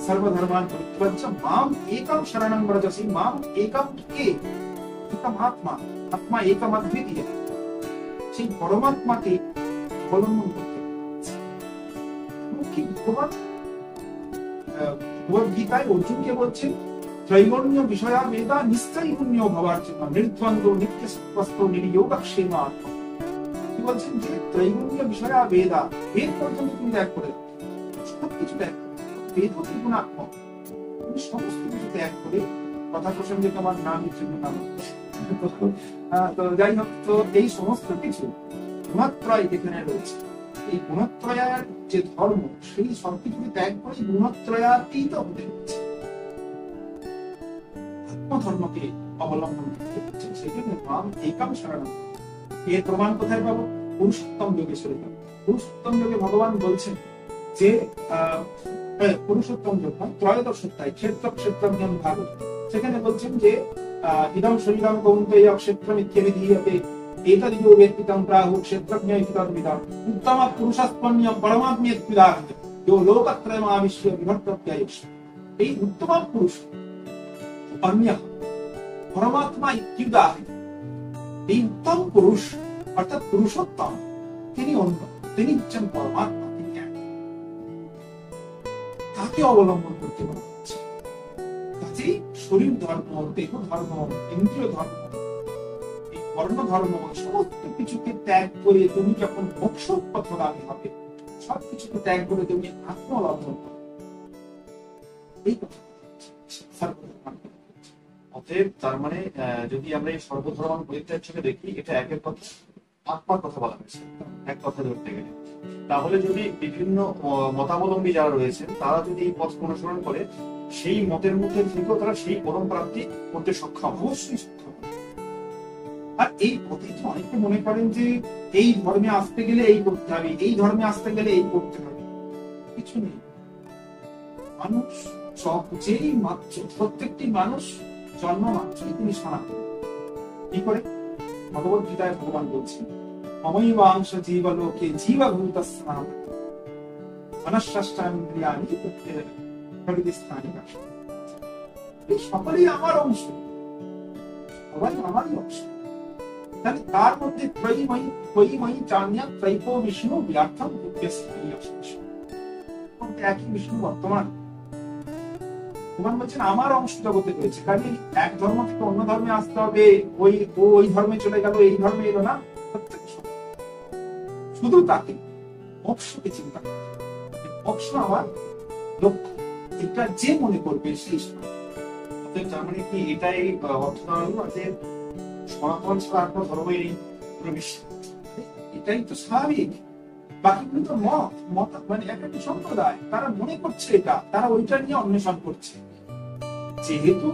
সর্বধর্মান পরিত্যাজ্য মাম একম শরণং ব্রজসি। মাম একম কে? একম আত্মা, আত্মা একম অদ্বিতীয়, সেই পরমাত্মাকে অবলম্বন করতে ভগবদ্গীতায় অর্জুনকে বলছেন ত্রৈগুণ্য বিষয়া বেদা নিশ্চৈগুণ্য ভবার জন্য নির্দ্বন্দ্ব নিত্য সত্ত্বস্থ নির্যোগক্ষেম আত্মা। কি বলছেন যে ত্রৈগুণ্য বিষয়া বেদা, বেদ পর্যন্ত তুমি ত্যাগ করে দাও, সবকিছু ত্যাগ, বেদ হচ্ছে গুণাত্মক, তুমি সমস্ত কিছু ত্যাগ করে কথা প্রসঙ্গে তোমার নাম নাম তো যাই হোক, তো এই সমস্ত কিছু গুণত্রয় যেখানে রয়েছে, এই গুণত্রয়ার যে ধর্ম, সেই সবকিছুকে ত্যাগ করে গুণত্রয়াতীত হতে হচ্ছে, আত্মধর্মকে অবলম্বন করতে হচ্ছে। সেই জন্য নাম একাম শরণম। এর প্রমাণ কোথায় পাবো? পুরুষোত্তম যোগে চলে যাবো। পুরুষোত্তম যোগে ভগবান বলছেন যে পুরুষোত্তম যোগ ত্রয়োদশ অধ্যায় ক্ষেত্র ক্ষেত্রজ্ঞান ভাগ, সেখানে বলছেন যে ইদম শরীরম কৌন্তেয় ক্ষেত্রম ইত্যবিধীয়তে এতদিজো বেত্তিতম প্রাহু ক্ষেত্রজ্ঞ ইতি তদ্বিদম উত্তম পুরুষস্পন্যম পরমাত্মেত্যুদাহৃত যো লোকত্রয়মাবিশ্য বিভক্তব্যায়ুষ। এই উত্তম পুরুষ অন্য পরমাত্মা ইত্যুদাহৃত, এই উত্তম পুরুষ অর্থাৎ পুরুষোত্তম, তিনি অন্য, তিনি হচ্ছেন পরমাত্মা, তিনি এক। তাকে অবলম্বন করতে বলা হচ্ছে। কাজেই শরীর ধর্ম, দেহ ধর্ম, ইন্দ্রিয় ধর্ম, এই বর্ণ ধর্ম, সমস্ত কিছুকে ত্যাগ করে তুমি যখন মোক্ষ পথগামী হবে, সবকিছুকে ত্যাগ করে তুমি আত্মলব্ধন করবে, এই কথা। অতএব তার মানে যদি আমরা এই সর্বধর্ম পরিত্যাগ চোখে দেখি, এটা একের কথা আত্মার কথা বলা হয়েছে এক কথা ধরতে গেলে। তাহলে যদি বিভিন্ন মতাবলম্বী যারা রয়েছেন তারা যদি এই পথ অনুসরণ করে, সেই মতের মধ্যে থেকেও তারা সেই পরম প্রাপ্তি করতে সক্ষম, অবশ্যই সক্ষম। আর এই পথে অনেকে মনে করেন যে এই ধর্মে আসতে গেলে এই করতে হবে, এই ধর্মে আসতে গেলে এই করতে হবে, কিছু নেই। মানুষ যেই মাত্র, প্রত্যেকটি মানুষ জন্ম মাত্রই তিনি সনাতন। কি করে? ভগবত গীতায় ভগবান বলছেন মমৈবাংশ জীবলোকে জীবভূত স্নান মনঃষষ্ঠান্দ্রিয়াণি প্রকৃতিস্থানে। এই সকলেই আমার অংশ, সবাই আমারই অংশ। তাহলে তার মধ্যে ত্রয়ীময়ী চান্যা ত্রৈপো বিষ্ণু ব্যর্থম একই বিষ্ণু বর্তমান। ভগবান বলছেন আমার অংশ জগতে রয়েছে। কাজে এক ধর্ম থেকে অন্য ধর্মে আসতে হবে, ওই ধর্মে চলে গেল, এই ধর্মে এলো না, শুধু তাকে মোক্ষকে চিন্তা করতে, মোক্ষ আমার লক্ষ্য, এটা যে মনে করবে সেই। তার মানে কি এটাই অর্থ দাঁড়ালো যে সনাতন ছাড়া আর কোনো ধর্মই নেই পুরো বিশ্বে? এটাই তো স্বাভাবিক। বাকিগুলো তো মত মানে একটা সম্প্রদায়, তারা মনে করছে এটা, তারা ওইটা নিয়ে অন্বেষণ করছে। যেহেতু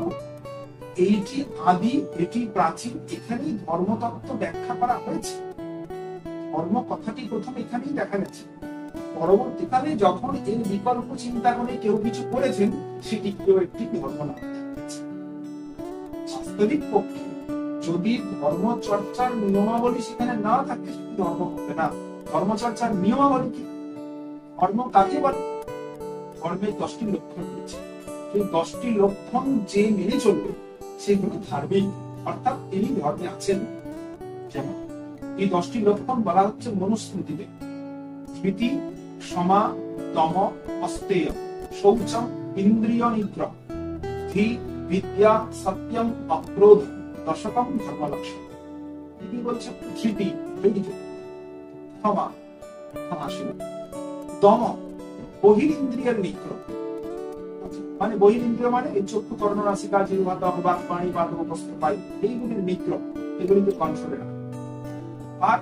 এইটি আদি, এটি প্রাচীন, এখানেই ধর্মতত্ত্ব ব্যাখ্যা করা হয়েছে। ধর্ম কথাটি প্রথম এখানেই দেখা গেছে। পরবর্তীকালে যখন এর বিকল্প চিন্তা করে কেউ কিছু করেছেন, সেটি কেউ একটি ধর্ম নাম। বাস্তবিক পক্ষে যদি ধর্ম চর্চার নিয়মাবলী সেখানে না থাকে, সেটি ধর্ম হবে না। ধর্মচর্চার নিয়মাবলী কি? ধর্ম কাকে বলে? ধর্মের 10টি লক্ষণ রয়েছে। সেই 10টি লক্ষণ যে মেনে চলবে সেগুলো ধার্মিক, অর্থাৎ তিনি ধর্মে আছেন। যেমন এই 10টি লক্ষণ বলা হচ্ছে মনুস্মৃতিতে। স্মৃতি, সমা, দম, অস্তেয়, শৌচম, ইন্দ্রিয় নিগ্রহ, ধী, বিদ্যা, সত্যম, অক্রোধ, দশকম ধর্ম লক্ষণ। তিনি বলছেন ধৃতি, ক্ষমা, ক্ষমাশীল, দম, বহিরিন্দ্রিয়ের নিগ্রহ, মানে বহিরিন্দ্রিয় মানে এই চক্ষু, কর্ণ, নাসিকা, জিহ্বা, ত্বক, বাক, পানি, পাদক, উপস্থ, বায়ু, এইগুলির নিগ্রহ, এগুলিকে কন্ট্রোলে রাখা। আর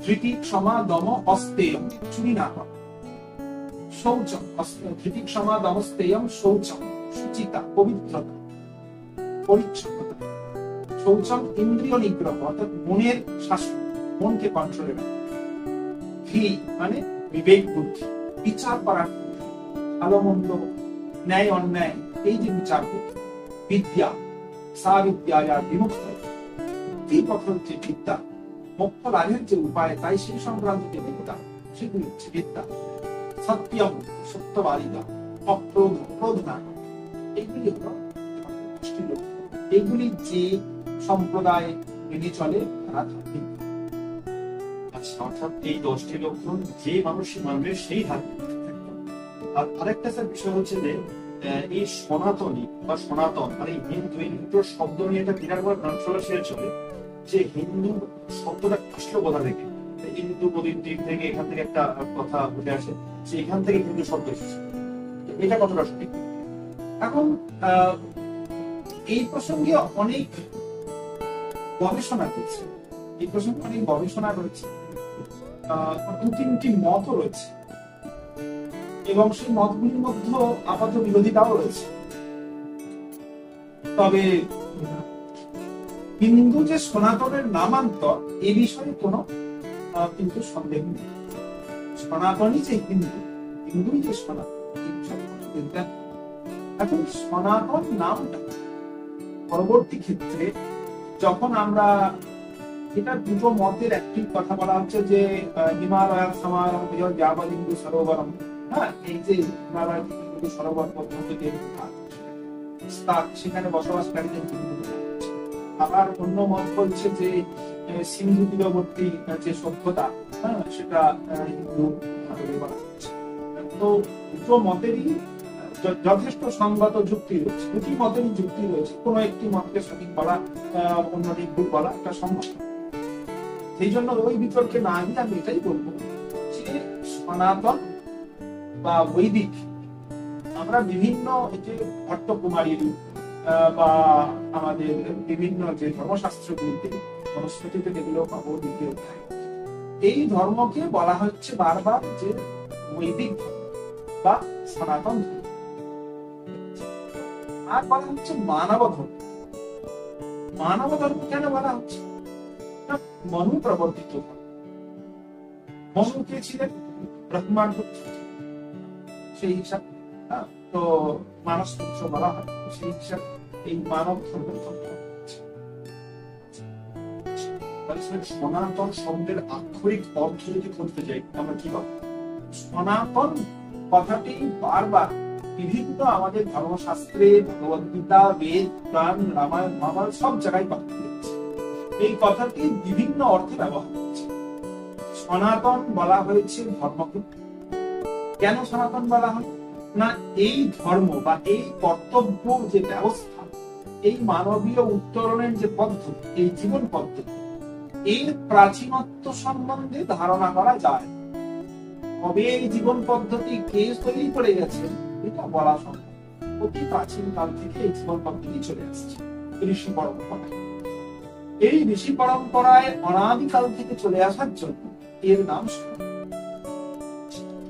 ধৃতি, ক্ষমা, দম, অস্তেয়ম, চুরি না করা। শৌচম, ধৃতি, ক্ষমা, দম, স্তেয়ম, শৌচম, শুচিতা, পবিত্রতা, পরিচ্ছন্নতা। শৌচম, ইন্দ্রিয় নিগ্রহ, অর্থাৎ মনের শাসন, মনকে কন্ট্রোলে রাখা। ধী মানে বিবেক বুদ্ধি, বিচার করার, ভালো মন্দ, ন্যায় অন্যায়, এই যে বিচার বুদ্ধি। বিদ্যা, সা বিদ্যা বিমুক্ত, পথর যে বিদ্যা, মোক্ষ লাভের যে উপায়, তাই সেই সংক্রান্ত যে বিদ্যা, সেগুলি হচ্ছে বিদ্যা। সত্যম, সত্যবাদিতা, অক্রোধ, ক্রোধ না, এইগুলি হলো এইগুলি যে সম্প্রদায় মেনে চলে তারা ধার্মিক। আচ্ছা, অর্থাৎ এই 10টি লক্ষণ যে মানুষই মানবে সেই ধার্মিক। আর আরেকটা স্যার বিষয় হচ্ছে যে এই সনাতনী বা সনাতন আর এই হিন্দু, এই দুটো শব্দ নিয়ে একটা বিরাট বড় কন্ট্রোভার্সি চলে, যে হিন্দু শব্দটা আসলো কোথা থেকে? হিন্দু প্রদীপ দিক থেকে এখান থেকে একটা কথা উঠে আসে যে এখান থেকে হিন্দু শব্দ এসেছে। এটা কতটা সঠিক? এখন এই প্রসঙ্গে অনেক গবেষণা রয়েছে, এই প্রসঙ্গে অনেক গবেষণা রয়েছে, দু তিনটি মত রয়েছে এবং সেই মতগুলির মধ্যে আপাত বিরোধিতাও রয়েছে। তবে হিন্দু যে সনাতনের নামান্তর এ বিষয়ে কোনো কিন্তু সন্দেহ নেই। সনাতনই যে হিন্দু, হিন্দুই যে সনাতন, এখন সনাতন নামটা পরবর্তী ক্ষেত্রে যখন আমরা, এটা দুটো মতের একটি কথা বলা হচ্ছে যে হিমালয় সমারম যাবলিঙ্গু সরোবরম, হ্যাঁ, এই যে হিমালয় থেকে সরোবর পর্যন্ত যে সেখানে বসবাসকারীদের হিন্দু। আবার অন্য মত বলছে যে সিন্ধু তীরবর্তী যে সভ্যতা, হ্যাঁ, সেটা হিন্দু বলা হচ্ছে। তো দুটো মতেরই যথেষ্ট সংগত যুক্তি রয়েছে, দুটি মতেরই যুক্তি রয়েছে, কোনো একটি মতকে সঠিক বলা অন্যটি ভুল বলা একটা সম্ভব। সেই জন্য ওই বিতর্কে না গিয়ে আমি এটাই বলবো যে সনাতন বা বৈদিক আমরা বিভিন্ন যে ভট্টকুমারী বা আমাদের বিভিন্ন যে ধর্মশাস্ত্রগুলিতে মনুস্মৃতিতে যেগুলো পাবো দ্বিতীয় অধ্যায়, এই ধর্মকে বলা হচ্ছে বারবার যে বৈদিক বা সনাতন ধর্ম। আর বলা হচ্ছে মানব ধর্ম। মানব ধর্ম কেন বলা হচ্ছে? মনু প্রবর্তিত ধর্ম। মনু কে ছিলেন? ব্রহ্মার পুত্র, সেই হিসাবে তো মানস পুত্র বলা হয়, সেই হিসাবে এই মানব ধর্মের কথা। সনাতন শব্দের আক্ষরিক অর্থ যদি করতে যাই আমরা কি পাবো? সনাতন কথাটি বারবার বিভিন্ন আমাদের ধর্মশাস্ত্রে, ভগবদ্গীতা, বেদ, পুরাণ, রামায়ণ, মহাভারত সব জায়গায় পাওয়া যাচ্ছে। এই কথাটি বিভিন্ন অর্থে ব্যবহার হচ্ছে। সনাতন বলা হয়েছে ধর্মকে। কেন সনাতন বলা হয়? না, এই ধর্ম বা এই কর্তব্য যে ব্যবস্থা, এই মানবীয় উত্তরণের যে পদ্ধতি, এই জীবন পদ্ধতি, এর প্রাচীনত্ব সম্বন্ধে ধারণা করা যায়। তবে এই জীবন পদ্ধতি কে তৈরি করে গেছে এটা বলা সম্ভব। অতি প্রাচীন কাল থেকে এই জীবন পদ্ধতি চলে আসছে ঋষি পরম্পরায়। এই ঋষি পরম্পরায় অনাদিকাল থেকে চলে আসার জন্য এর নাম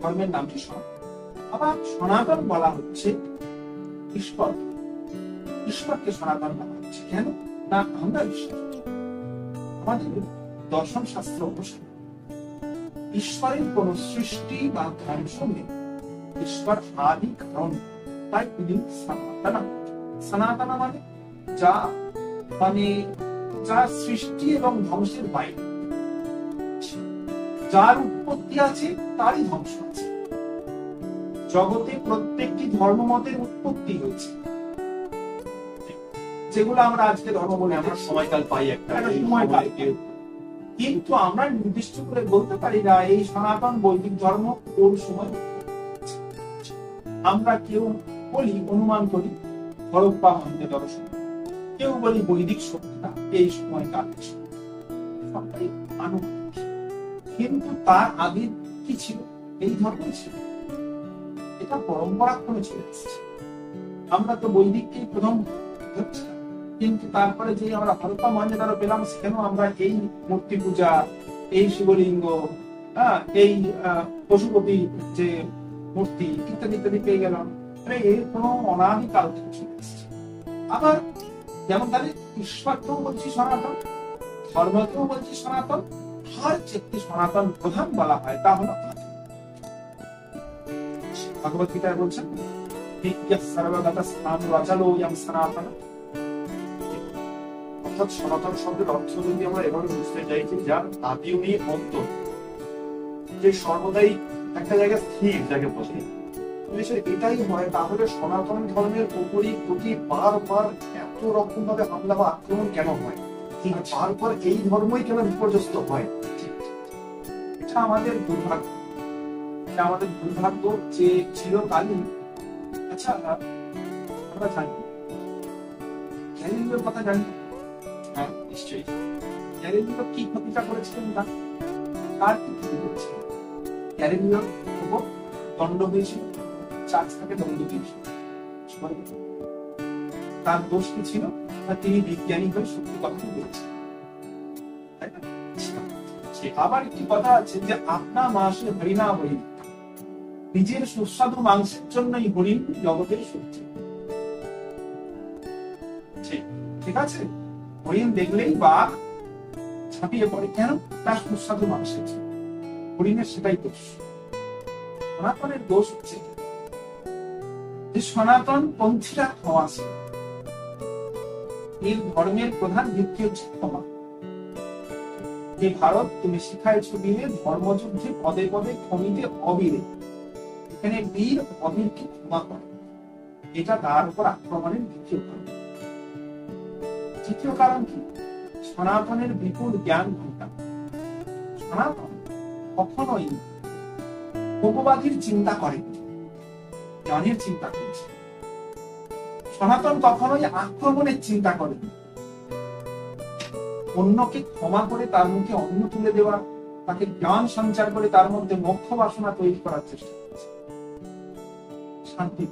ধর্মের নামটি সনাতন। আবার সনাতন বলা হচ্ছে ঈশ্বর, ঈশ্বরকে সনাতন বলা হচ্ছে। কেন? না, আমরা বিশ্বাস, আমাদের দর্শন শাস্ত্র অনুসারে ঈশ্বরের কোন সৃষ্টি বা ধ্বংস নেই, ঈশ্বর আদি কারণ। তাই তিনি সনাতন। সনাতন মানে যা, মানে যা সৃষ্টি এবং ধ্বংসের বাইরে, যার উৎপত্তি আছে তারই ধ্বংস আছে। জগতে প্রত্যেকটি ধর্মমতের উৎপত্তি হয়েছে, যেগুলো আমরা আজকে ধর্ম বলে আমরা সময়কাল পাই একটা সময়কাল, কিন্তু আমরা নির্দিষ্ট করে বলতে পারি না এই সনাতন বৈদিক ধর্ম কোন সময়। আমরা কেউ বলি, অনুমান করি হরপ্পা মহেঞ্জোদারো সময়, কেউ বলি বৈদিক সভ্যতা এই সময়কাল, সবটাই আনুমানিক। কিন্তু তার আগে কি ছিল? এই ধর্মই ছিল, এটা পরম্পরা ক্রমে চলে আসছে। আমরা তো বৈদিককেই প্রথম ধরছিলাম, কিন্তু তারপরে যে আমরা হরপ্পা মহেঞ্জোদারো পেলাম, সেখানেও আমরা এই মূর্তি পূজা, এই শিবলিঙ্গ, এই পশুপতি যে মূর্তি ইত্যাদি ইত্যাদি পেয়ে গেলাম। এর কোনো অনাদিকাল থেকে চলে আসছে। আবার যেমন তাহলে ঈশ্বরকেও বলছি সনাতন, ধর্মকেও বলছি সনাতন, আর যেটি সনাতন প্রধান বলা হয় তা হলো ভগবদ্গীতায় বলছেন সর্বগত স্থান রচালো ইয়ং সনাতন। অর্থাৎ সনাতন শব্দের অর্থ যদি আমরা এভাবে বুঝতে চাইছি, যার আদি নেই অন্ত, যে সর্বদাই একটা জায়গায় স্থির, যাকে বলে এটাই হয়, তাহলে সনাতন ধর্মের উপরই বারবার এত রকম ভাবে হামলা বা আক্রমণ কেন হয়? বারবার এই ধর্মই কেন বিপর্যস্ত হয়? এটা আমাদের দুর্ভাগ্য, এটা আমাদের দুর্ভাগ্য যে চিরকালই। আচ্ছা, আমরা জানি গ্যালিলিওর কথা জানি। হ্যাঁ, নিশ্চয়ই। গ্যালিলিও কি ক্ষতিটা করেছিলেন? না, কার কি ক্ষতি করেছিলেন? গ্যালিলিওর উপর দণ্ড হয়েছিল, চার্চ তাকে দণ্ড দিয়েছিল। তার দোষ কি ছিল? তিনি বিজ্ঞানী হয়ে সত্যি কথা বলেছেন, তাই না? আবার একটি কথা আছে যে আপনা মাসে হরিণা হরিণ, নিজের সুস্বাদু মাংসের জন্যই হরিণ জগতের সত্যি। ঠিক আছে, হরিণ দেখলেই বাঘ ঝাঁপিয়ে পড়ে, কেন? তার সুস্বাদু মাংসের জন্য। হরিণের সেটাই দোষ। সনাতনের দোষ হচ্ছে যে সনাতন পন্থীরা ক্ষমাশীল। এই ধর্মের প্রধান ভিত্তি হচ্ছে ক্ষমা। যে ভারত তুমি শিখাইছ বীরে, ধর্মযুদ্ধে পদে পদে ক্ষমিতে অবীরে। এখানে বীর অবীরকে ক্ষমা করে, এটা তার উপর আক্রমণের দ্বিতীয় কারণ। তৃতীয় কারণ কি? সনাতনের বিপুল জ্ঞান ভাণ্ডার। সনাতন কখনোই উপবাদীর চিন্তা করেন, জ্ঞানের চিন্তা করছে। সনাতন কখনোই আক্রমণের চিন্তা করেন, অন্যকে ক্ষমা করে তার মুখে অন্ন তুলে দেওয়া, তাকে জ্ঞান সঞ্চার করে তার মধ্যে মোক্ষ বাসনা তৈরি করার চেষ্টা করছে, শান্তি।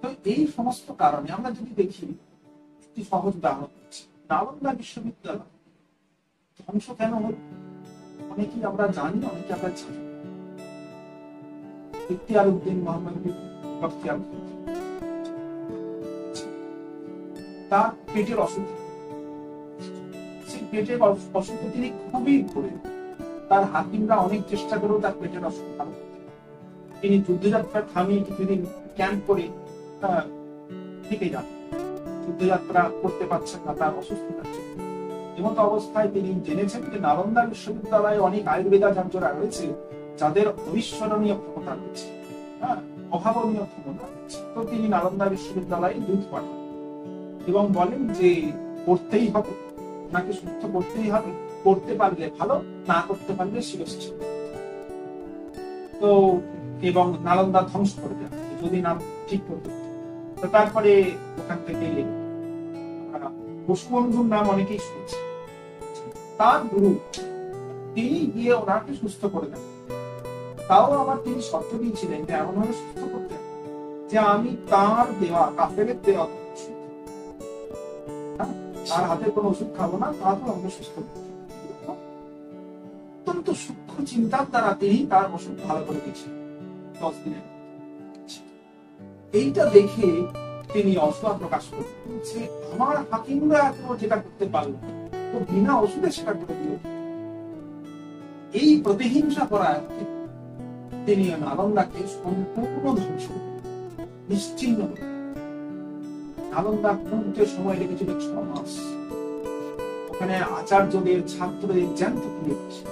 তো এই সমস্ত কারণে আমরা যদি দেখি, একটি সহজ উদাহরণ হচ্ছে নালন্দা বিশ্ববিদ্যালয় ধ্বংস কেন হল? অনেকেই আমরা জানি, অনেকে আমরা জানি। ইখতিয়ার উদ্দিন মোহাম্মদ বখতিয়ার তার পেটের অসুখ, সেই পেটের অসুখে তিনি খুবই ঘুরে, তার হাকিমরা অনেক চেষ্টা করেও তার পেটের অসুখ ভালো করতে। তিনি যুদ্ধযাত্রা থামিয়ে কিছুদিন ক্যাম্প করে থেকে যান, যুদ্ধযাত্রা করতে পারছেন না তার অসুস্থতার জন্য। এমত অবস্থায় তিনি জেনেছেন যে নালন্দা বিশ্ববিদ্যালয়ে অনেক আয়ুর্বেদাচার্যরা রয়েছে যাদের অবিস্মরণীয় ক্ষমতা রয়েছে, অভাবনীয় ক্ষমতা রয়েছে। তো তিনি নালন্দা বিশ্ববিদ্যালয়ে দূত পাঠান এবং বলেন যে করতেই হবে, ওনাকে সুস্থ করতেই হবে, করতে পারলে ভালো, না করতে পারলে শিরশ্ছেদ। তো এবং নালন্দা ধ্বংস করে দেন যদি না ঠিক করতে। তো তারপরে ওখান থেকে বসুবন্ধুর নাম অনেকেই শুনেছে, তার গুরু তিনি গিয়ে ওনাকে সুস্থ করে দেন। তাও আবার তিনি শর্ত দিয়েছিলেন যে এমন ভাবে সুস্থ করতেন যে আমি তার দেওয়া কাফেরের দেওয়া তার হাতে কোনো ওষুধ খাবো না, তারপর আমাকে সুস্থ করতে। অত্যন্ত সূক্ষ্ম চিন্তার দ্বারা তিনি তার ওষুধ ভালো করে দিয়েছিলেন 10 দিনে। এইটা দেখে তিনি অসূয়া প্রকাশ করতেন যে আমার হাকিমরা এখনো যেটা করতে পারল, তো বিনা ওষুধে সেটা করে দিল। এই প্রতিহিংসা করার তিনি নালন্দাকে সম্পূর্ণ ধ্বংস নিশ্চিহ্ন করে। নালন্দা খুঁজতে সময় লেগেছিল 6 মাস। ওখানে আচার্যদের, ছাত্রদের জ্যান্ত পুড়ে গেছে,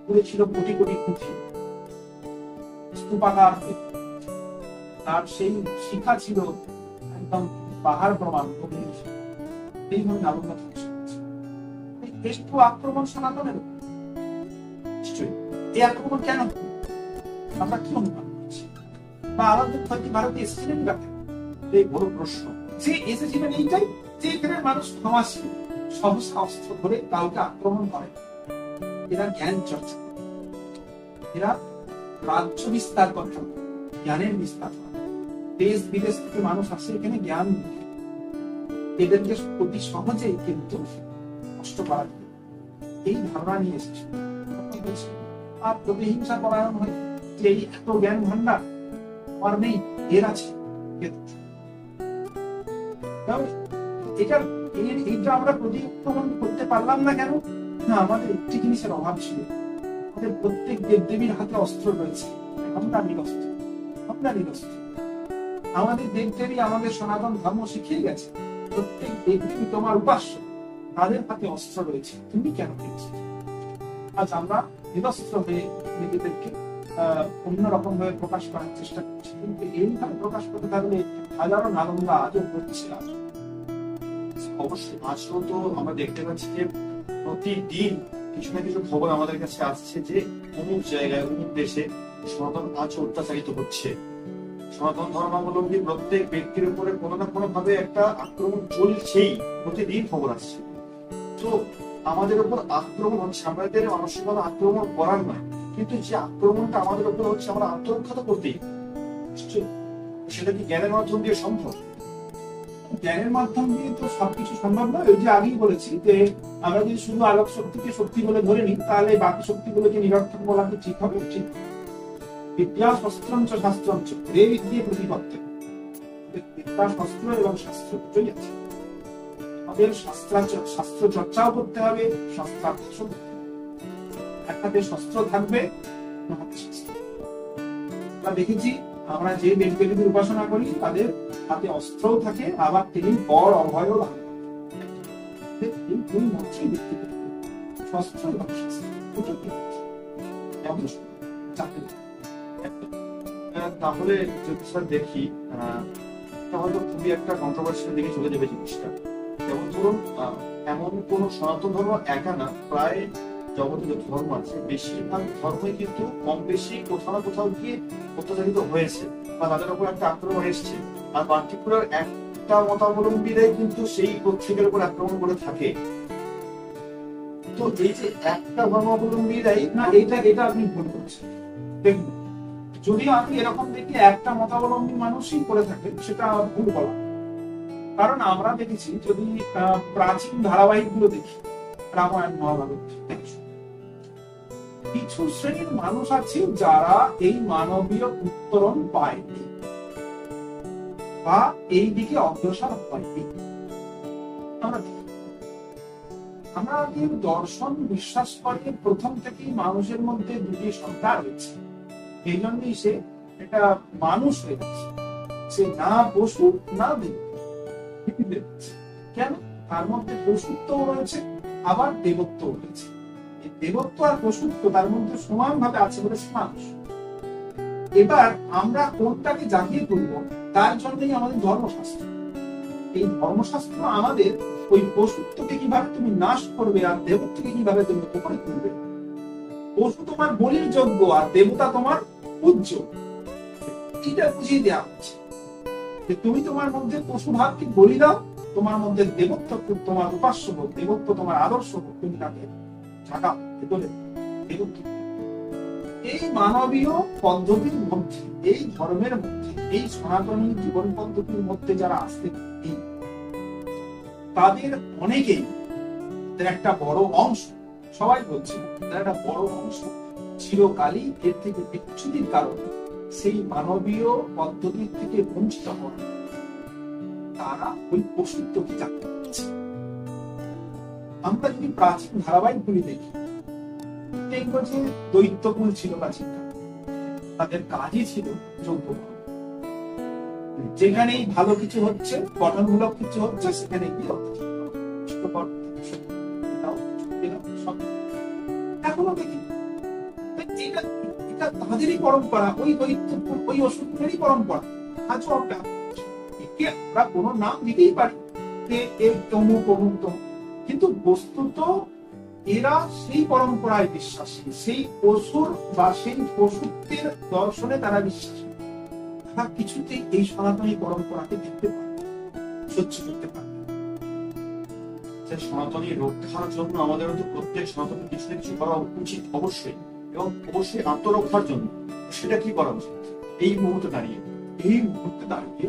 পুড়েছিল কোটি কোটি পুঁথি, স্তূপাকার। তার সেই শিখা ছিল একদম পাহাড় প্রমাণ। এইভাবে নালন্দা ধ্বংস হয়েছে। একটু আক্রমণ সনাতনের নিশ্চয়ই। এই আক্রমণ কেন? আমরা কি অনুমান করছি? বা আমাদের ভারতে এসেছিলেন কাকে? এই বড় প্রশ্ন। যে এসেছিলেন এইটাই যে এখানে মানুষ ক্ষমাশীল, সহসা অস্ত্র ধরে কাউকে আক্রমণ করে। এরা জ্ঞান চর্চা, এরা রাজ্য বিস্তার করে, জ্ঞানের বিস্তার করে। দেশ বিদেশ থেকে মানুষ আসে এখানে জ্ঞান, এদেরকে অতি সহজেই কিন্তু নষ্ট করা যায়, এই ধারণা নিয়ে এসেছে। আর প্রতিহিংসা পরায়ণ হয় যে এই এত জ্ঞান ভান্ডার আমার নেই, এর আছে। এইটা আমরা প্রতিক্রমণ করতে পারলাম না কেন? না, আমাদের একটি জিনিসের অভাব ছিল। আমাদের প্রত্যেক দেবদেবীর হাতে অস্ত্র রয়েছে, আমরা নিরস্ত্র। আমাদের দেবদেবী আমাদের সনাতন ধর্ম শিখিয়ে গেছে, প্রত্যেক দেবদেবী তোমার উপাস্য, তাদের হাতে অস্ত্র রয়েছে, তুমি কেন পেয়েছো? আজ আমরা নিরস্ত্র হয়ে নিজেদেরকে অন্যরকম ভাবে প্রকাশ করার চেষ্টা করছি, কিন্তু এইভাবে প্রকাশ করতে থাকলে হাজারো নালন্দা আজও হচ্ছে। অবশ্যই আজও তো আমরা দেখতে পাচ্ছি যে প্রতিদিন কিছু না কিছু খবর আমাদের কাছে আসছে যে অমুক জায়গায়, অমুক দেশে সনাতন আজও অত্যাচারিত হচ্ছে। সনাতন ধর্মাবলম্বী প্রত্যেক ব্যক্তির উপরে কোনো না কোনো ভাবে একটা আক্রমণ চলছেই, প্রতিদিন খবর আসছে। তো আমাদের উপর আক্রমণ হচ্ছে, আমাদের মানসিকভাবে আক্রমণ করার নয়, কিন্তু যে আক্রমণটা আমাদের উপর হচ্ছে আমরা আত্মরক্ষা তো করতেই। নিশ্চয়ই সেটা কি জ্ঞানের মাধ্যম দিয়ে সম্ভব? জ্ঞানের মাধ্যম দিয়ে তো সবকিছু সম্ভব নয়। ওই যে আগেই বলেছি যে আমরা যদি শুধু আলোক শক্তিকে শক্তি বলে ধরে নিই, তাহলে বাকি শক্তিগুলোকে নিরর্থক বলা কি ঠিক হবে? ঠিক। বিদ্যা শস্ত্রঞ্চ শাস্ত্রঞ্চ রে বিদ্যে প্রতিপত্তি, বিদ্যা শস্ত্র এবং শাস্ত্র দুটোই আছে। আমাদের শাস্ত্র চর্চাও করতে হবে, শাস্ত্রাভ্যাসও করতে হবে। এক হাতে শস্ত্র থাকবে, অন্য হাতে শাস্ত্র। আমরা দেখেছি আমরা যে দেবদেবীদের উপাসনা করি তাদের হাতে অস্ত্রও থাকে, আবার তিনি বর অভয়ও ধারণ করেন। এই দুই মন্ত্রই দেখতে পেতে শস্ত্র এবং শাস্ত্র দুটোকে তাহলে যদি স্যার দেখি তাহলে খুবই একটা কন্ট্রোভার্সিয়াল দিকে চলে যাবে জিনিসটা। যেমন ধরুন এমন কোন সনাতন ধর্ম একা না, প্রায় জগতে যে ধর্ম আছে বেশিরভাগ ধর্মই কিন্তু কম বেশি কোথাও না কোথাও গিয়ে অত্যাচারিত হয়েছে বা তাদের উপর একটা আক্রমণ এসছে, আর পার্টিকুলার একটা মতাবলম্বীরাই কিন্তু সেই প্রত্যেকের উপর আক্রমণ করে থাকে। তো এই যে একটা ধর্মাবলম্বীরাই না, এটা আপনি ভুল করছেন। দেখুন, যদিও আমি এরকম দেখি একটা মতাবলম্বী মানুষই করে থাকে, সেটা ভুল বলা। কারণ আমরা দেখেছি, যদি প্রাচীন ধারাবাহিক গুলো দেখি, রামায়ণ মহাভারত, কিছু শ্রেণীর মানুষ আছে যারা এই মানবীয় উত্তরণ পায়নি বা এই দিকে অগ্রসর হয়নি। আমাদের দর্শন বিশ্বাস করে প্রথম থেকেই মানুষের মধ্যে দুটি সত্তা রয়েছে, এই জন্যই সে এটা মানুষ হয়ে গেছে। সে না পশু না দেব। কেন? তার মধ্যে পশুত্বও রয়েছে, আবার দেবত্বও রয়েছে। এই দেবত্ব আর পশুত্ব তার মধ্যে সমান ভাবে আছে বলে সে মানুষ। এবার আমরা কোনটাকে জাগিয়ে তুলব, তার জন্যই আমাদের ধর্মশাস্ত্র। এই ধর্মশাস্ত্র আমাদের ওই পশুত্বকে কিভাবে তুমি নাশ করবে আর দেবত্বকে কিভাবে তুমি উপরে তুলবে। পশু তোমার বলির যোগ্য আর দেবতা তোমার পূজ্য, এটা বুঝিয়ে দেওয়া হচ্ছে যে তুমি তোমার মধ্যে পশু ভাবকে বলি দাও, তোমার মধ্যে দেবত্ব তোমার উপাস্য হোক, দেবত্ব তোমার আদর্শ হোক, তুমি তাকে ঢাকা ভেতরে দেবত্ব। এই মানবীয় পদ্ধতির মধ্যে, এই ধর্মের মধ্যে, এই সনাতনী জীবন পদ্ধতির মধ্যে যারা আসতে তাদের অনেকেই, তাদের একটা বড় অংশ, সবাই বলছে তাদের একটা বড় অংশ চিরকালই এর থেকে বিচ্যুতির কারণে সেই মানবীয় পদ্ধতির থেকে বঞ্চিত হয়। তারা ওই পশুত্বকে জানতে পারছে। আমরা যদি প্রাচীন ধারাবাহিকগুলি দেখি, দেখবো যে দৈত্যকুল ছিল প্রাচীন, তাদের কাজই ছিল যজ্ঞ। যেখানেই ভালো কিছু হচ্ছে, গঠনমূলক কিছু হচ্ছে, সেখানে গিয়ে এখনো দেখি এটা তাদেরই পরম্পরা, ওই দৈত্যকুল, ওই অসুরেরই পরম্পরা। আজও আমরা কোনো নাম দিতেই পারি যে এর তমুক অমুক তমুক, কিন্তু বস্তুত এরা সেই পরম্পরায় বিশ্বাসী, সেই পশুর বা সেই পশুত্বের দর্শনে তারা বিশ্বাসী। তারা কিছুতেই এই সনাতনী পরম্পরাকে দেখতে পারে, সহ্য করতে পারে। সনাতনী রক্ষার জন্য আমাদের তো প্রত্যেক সনাতনী কিছু কিছু করা উচিত অবশ্যই, এবং অবশ্যই আত্মরক্ষার জন্য সেটা কি করা উচিত এই মুহূর্তে দাঁড়িয়ে? এই মুহূর্তে দাঁড়িয়ে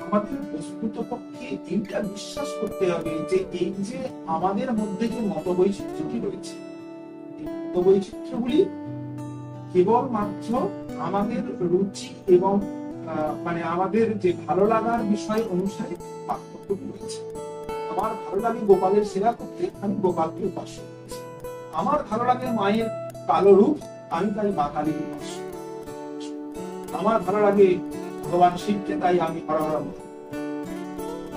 আমাদের বস্তুত পক্ষে এইটা বিশ্বাস করতে হবে যে এই যে আমাদের মধ্যে যে মতবৈচিত্র্যটি রয়েছে, এই মতবৈচিত্র্যগুলি কেবলমাত্র আমাদের রুচি এবং মানে আমাদের যে ভালো লাগার বিষয় অনুসারে পার্থক্য রয়েছে। আমার ভালো লাগে গোপালের সেবা করতে, আমি গোপালকে উপাস্য করছি। আমার ভালো লাগে মায়ের কালো রূপ, আমি তাই মা কালীর উপাস্য। আমার ভালো লাগে ভগবান শিবকে, তাই আমি হর হর।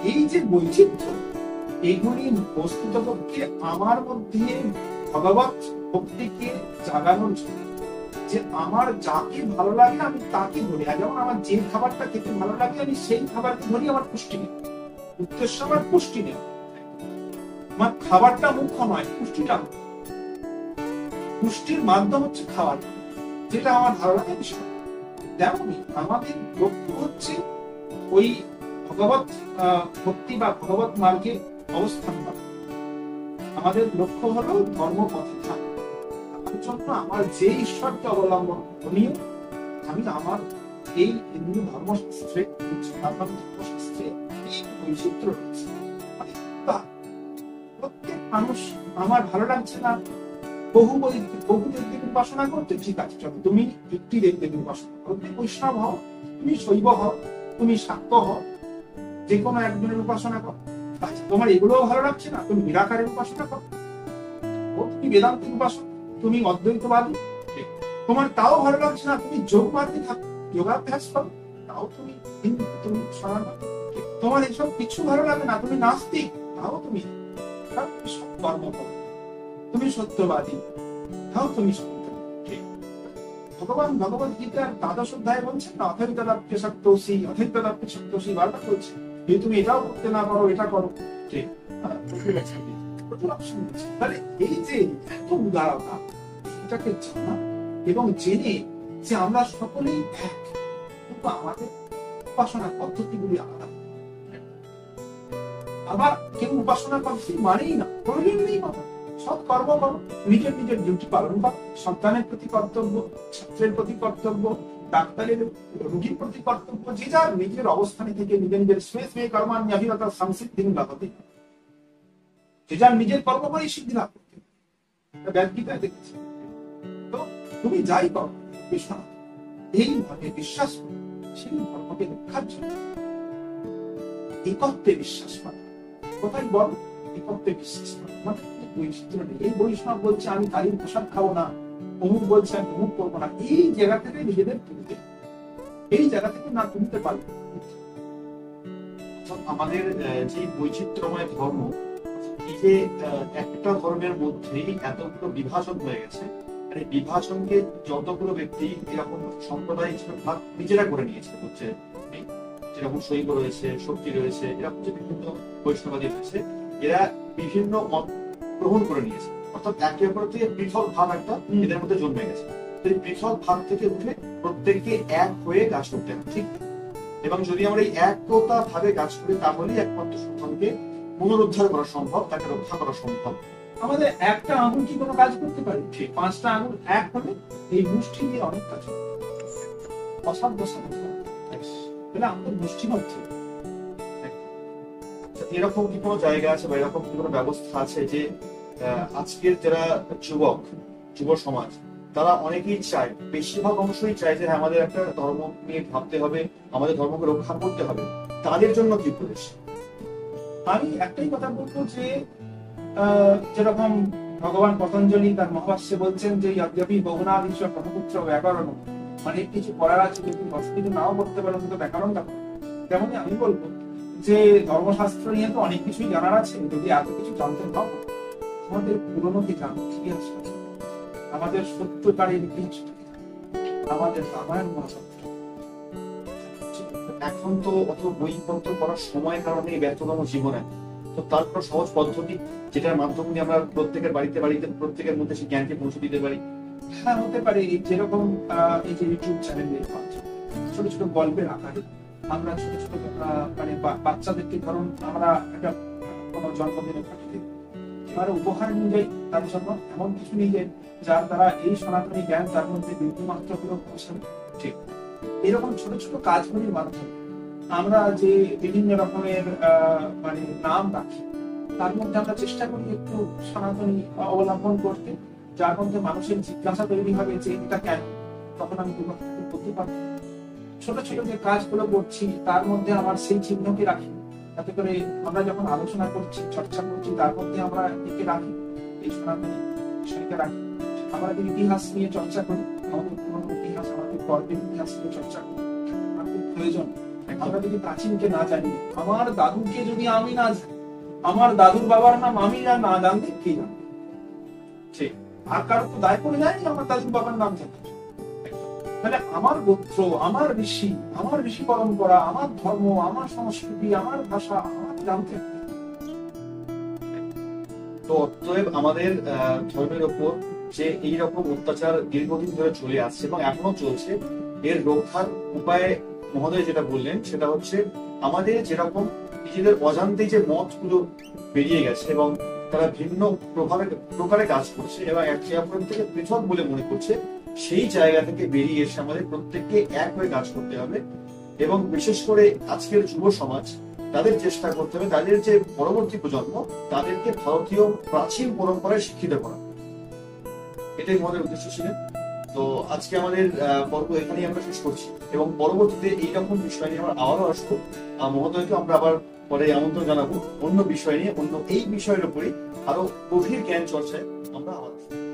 এই যে বৈচিত্র্য, এগুলি বস্তুতপক্ষে আমার মধ্যে ভগবত ভক্তিকে জাগানোর জন্য, যে আমার যাকে ভালো লাগে আমি তাকে ধরি। যেমন আমার যে খাবারটা খেতে ভালো লাগে আমি সেই খাবারকে ধরি, আমার পুষ্টি নেই। উদ্দেশ্য আমার পুষ্টি নেই, আমার খাবারটা মুখ্য নয়, পুষ্টিটা। পুষ্টির মাধ্যম হচ্ছে খাবার, যেটা আমার ভালো লাগে বিষয়। তেমনি আমাদের লক্ষ্য হচ্ছে ওই ভগবত ভক্তি বা ভগবত মার্গে অবস্থান করা। আমাদের লক্ষ্য হলো ধর্মপথে থাকা। তার জন্য আমার যে ঈশ্বরকে অবলম্বন করি, আমি আমার এই হিন্দু ধর্মশাস্ত্রে, সনাতন ধর্মশাস্ত্রে এই বৈচিত্র্য রয়েছে। মানে প্রত্যেক মানুষ, আমার ভালো লাগছে না বহু দেবদেবীর উপাসনা করতে, ঠিক আছে, চলো তুমি একটি দেবদেবীর উপাসনা করো, তুমি বৈষ্ণব হও, তুমি শৈব হও, তুমি শাক্ত হও, যে কোনো একজনের উপাসনা করো। আচ্ছা, তোমার এগুলোও ভালো লাগছে না, তুমি নিরাকারের উপাসনা করো, তুমি বেদান্তের উপাসনা, তুমি অদ্বৈতবাদী। তোমার তাও ভালো লাগছে না, তুমি যোগবাদী থাকো, যোগাভ্যাস করো, তাও তুমি হিন্দু, তুমি সনাতন। তোমার এসব কিছু ভালো লাগে না, তুমি নাস্তিক, তাও তুমি সব কর্ম করো, তুমি সত্যবাদী, তাও তুমি সত্য। ভগবান ভগবদ গীতার দ্বাদশ অধ্যায় বলছেন না, অথৈতদাপ্যে সত্যসি, অথৈতদাপ্যে সত্যসি, বারবার বলছে যে তুমি এটাও করতে না পারো, এটা করো। ঠিক, তাহলে এই যে এত উদারতা, এটাকে জানা এবং জেনে যে আমরা সকলেই এক, কিন্তু আমাদের উপাসনা পদ্ধতিগুলি আলাদা। আবার কেউ উপাসনা পদ্ধতি মানেই না, প্রয়োজন নেই, সৎ কর্ম করো, নিজের নিজের ডিউটি পালন করো, সন্তানের প্রতি কর্তব্য, ছাত্রের প্রতি কর্তব্য, ডাক্তারের, রোগীর প্রতি কর্তব্য, যে যার নিজের অবস্থানে থেকে নিজের নিজের স্বেচ্ছায় কর্মান্যাভিরতা সংসিদ্ধিং লাভতে, যে যার নিজের কর্ম করেই সিদ্ধি লাভ করতে, গীতায় দেখেছি। তো তুমি যাই করো, এইভাবে বিশ্বাস করো, সেই ধর্মকে রক্ষার জন্য একত্বে বিশ্বাস করো। কোথায় বল একত্বে বিশ্বাস করো, বৈচিত্র্য নেই। এই বৈষ্ণব বলছে আমি কালীর প্রসাদ খাবো না, অমুক বলছে আমি অমুক করবো না, এই জায়গা থেকে নিজেদের তুলতে, এই জায়গা থেকে না তুলতে পারবে। আমাদের যে বৈচিত্র্যময় ধর্ম, এই যে একটা ধর্মের মধ্যেই এতগুলো বিভাজন হয়ে গেছে, আর এই বিভাজনকে যতগুলো ব্যক্তি এরকম সম্প্রদায় হিসেবে ভাগ নিজেরা করে নিয়েছে, হচ্ছে যেরকম শৈব রয়েছে, শক্তি রয়েছে, এরকম যে বিভিন্ন বৈষ্ণবাদী রয়েছে, এরা বিভিন্ন মত গ্রহণ করে নিয়েছে, অর্থাৎ একে অপরের থেকে পৃথক ভাব একটা এদের মধ্যে জন্মে গেছে। এই পৃথক ভাব থেকে উঠে প্রত্যেককে এক হয়ে কাজ করতে হবে, ঠিক? এবং যদি আমরা এই একতা ভাবে কাজ করি, তাহলেই একমাত্র সন্তানকে পুনরুদ্ধার করা সম্ভব, তাকে রক্ষা করা সম্ভব। আমাদের একটা আঙুল কি কোনো কাজ করতে পারে? ঠিক, পাঁচটা আঙুল এক হলে এই মুষ্টি দিয়ে অনেক কাজ করতে পারে, অসাধ্য সাধ্য। আমাদের মুষ্টি মধ্যে এরকম কি কোনো জায়গা আছে বা এরকম কি কোনো ব্যবস্থা আছে যে আজকের যারা যুব সমাজ, তারা অনেকেই চায়, বেশিরভাগ অংশই চায় যে আমাদের একটা ধর্ম নিয়ে ভাবতে হবে, আমাদের ধর্মকে রক্ষা করতে হবে, তাদের জন্য কি উপদেশ? আমি একটাই কথা বলবো যে যেরকম ভগবান পতঞ্জলি তার মহাভাষ্যে বলছেন যে যদ্যপি বহুনাদিশ ব্রহ্মপুত্র ব্যাকরণ, মানে কিছু করার আছে, যদি কিছু নাও করতে পারো কিন্তু ব্যাকরণটা। তেমনই আমি বলবো যে ধর্মশাস্ত্র নিয়ে তো অনেক কিছুই জানার আছে, যদি এত কিছু জানতে না পারো, আমাদের পুরনো ইতিহাস, আমাদের সত্যকারের ইতিহাস, আমাদের রামায়ণ মহাভারত। এখন তো অত বইপত্র পড়ার সময় কারণে ব্যস্ততম জীবনে, তো তার কোনো সহজ পদ্ধতি যেটার মাধ্যমে আমরা প্রত্যেকের বাড়িতে প্রত্যেকের মধ্যে সেই জ্ঞানকে পৌঁছে দিতে পারি? হ্যাঁ, হতে পারে যেরকম এই যে ইউটিউব চ্যানেলের মাধ্যমে ছোট ছোট গল্পের আকারে আমরা ছোট ছোট মানে বাচ্চাদেরকে, ধরুন আমরা একটা কোনো জন্মদিনে পাঠিয়ে এবারে উপহার নিয়ে যাই, তার জন্য এমন কিছু নিয়ে যাই যার দ্বারা এই সনাতনী জ্ঞান তার মধ্যে বিন্দুমাত্র হলেও পৌঁছাবে। ঠিক, এরকম ছোট ছোট কাজগুলির মাধ্যমে আমরা যে বিভিন্ন রকমের মানে নাম রাখি, তার মধ্যে আমরা চেষ্টা করি একটু সনাতনী অবলম্বন করতে, যার মধ্যে মানুষের জিজ্ঞাসা তৈরি হবে যে এটা কেন, তখন আমি করতে পারবো। ছোট ছোট যে কাজগুলো করছি তার মধ্যে আমার সেই চিহ্নকে রাখি, যাতে করে আমরা যখন আলোচনা করছি, চর্চা করছি, তার মধ্যে আমরা একে রাখি, এই সনাতনী বিষয়কে রাখি। আমরা যদি ইতিহাস নিয়ে চর্চা করি, আমাদের পুরনো ইতিহাস, আমাদের গল্পের ইতিহাস নিয়ে চর্চা করি, আমাদের প্রয়োজন। আমরা যদি প্রাচীনকে না জানি, আমার দাদুকে যদি আমি না জানি, আমার দাদুর বাবার নাম আমি না জানতে কি জানবো? ঠিক, আর কারো তো দায় পড়ে যায়নি আমার দাদুর বাবার নাম জানতে। তাহলে আমার গোত্র, আমার ঋষি পরম্পরা, আমার ধর্ম, আমার সংস্কৃতি, আমার ভাষা আমার জানতে। তো অতএব আমাদের ধর্মের উপর যে এইরকম অত্যাচার দীর্ঘদিন ধরে চলে আসছে এবং এখনো চলছে, এর রক্ষার উপায় মহোদয় যেটা বললেন সেটা হচ্ছে আমাদের যেরকম নিজেদের অজান্তে যে মতগুলো বেরিয়ে গেছে এবং তারা ভিন্ন প্রকারে কাজ করছে এবং একে অপরের থেকে পৃথক বলে মনে করছে, সেই জায়গা থেকে বেরিয়ে এসে আমাদের প্রত্যেককে এক হয়ে কাজ করতে হবে এবং বিশেষ করে আজকের যুব সমাজ তাদের চেষ্টা করতে হবে তাদের যে পরবর্তী প্রজন্ম তাদেরকে ভারতীয় প্রাচীন পরম্পরায় শিক্ষিত করা, এটাই আমাদের উদ্দেশ্য ছিল। তো আজকে আমাদের পর্ব এখানেই আমরা শেষ করছি এবং পরবর্তীতে এইরকম বিষয় নিয়ে আমরা আবারও আসবো। মহোদয়কে আমরা আবার পরে আমন্ত্রণ জানাবো অন্য বিষয় নিয়ে, অন্য এই বিষয়ের উপরই আরো গভীর জ্ঞান চর্চায় আমরা আবার আসবো।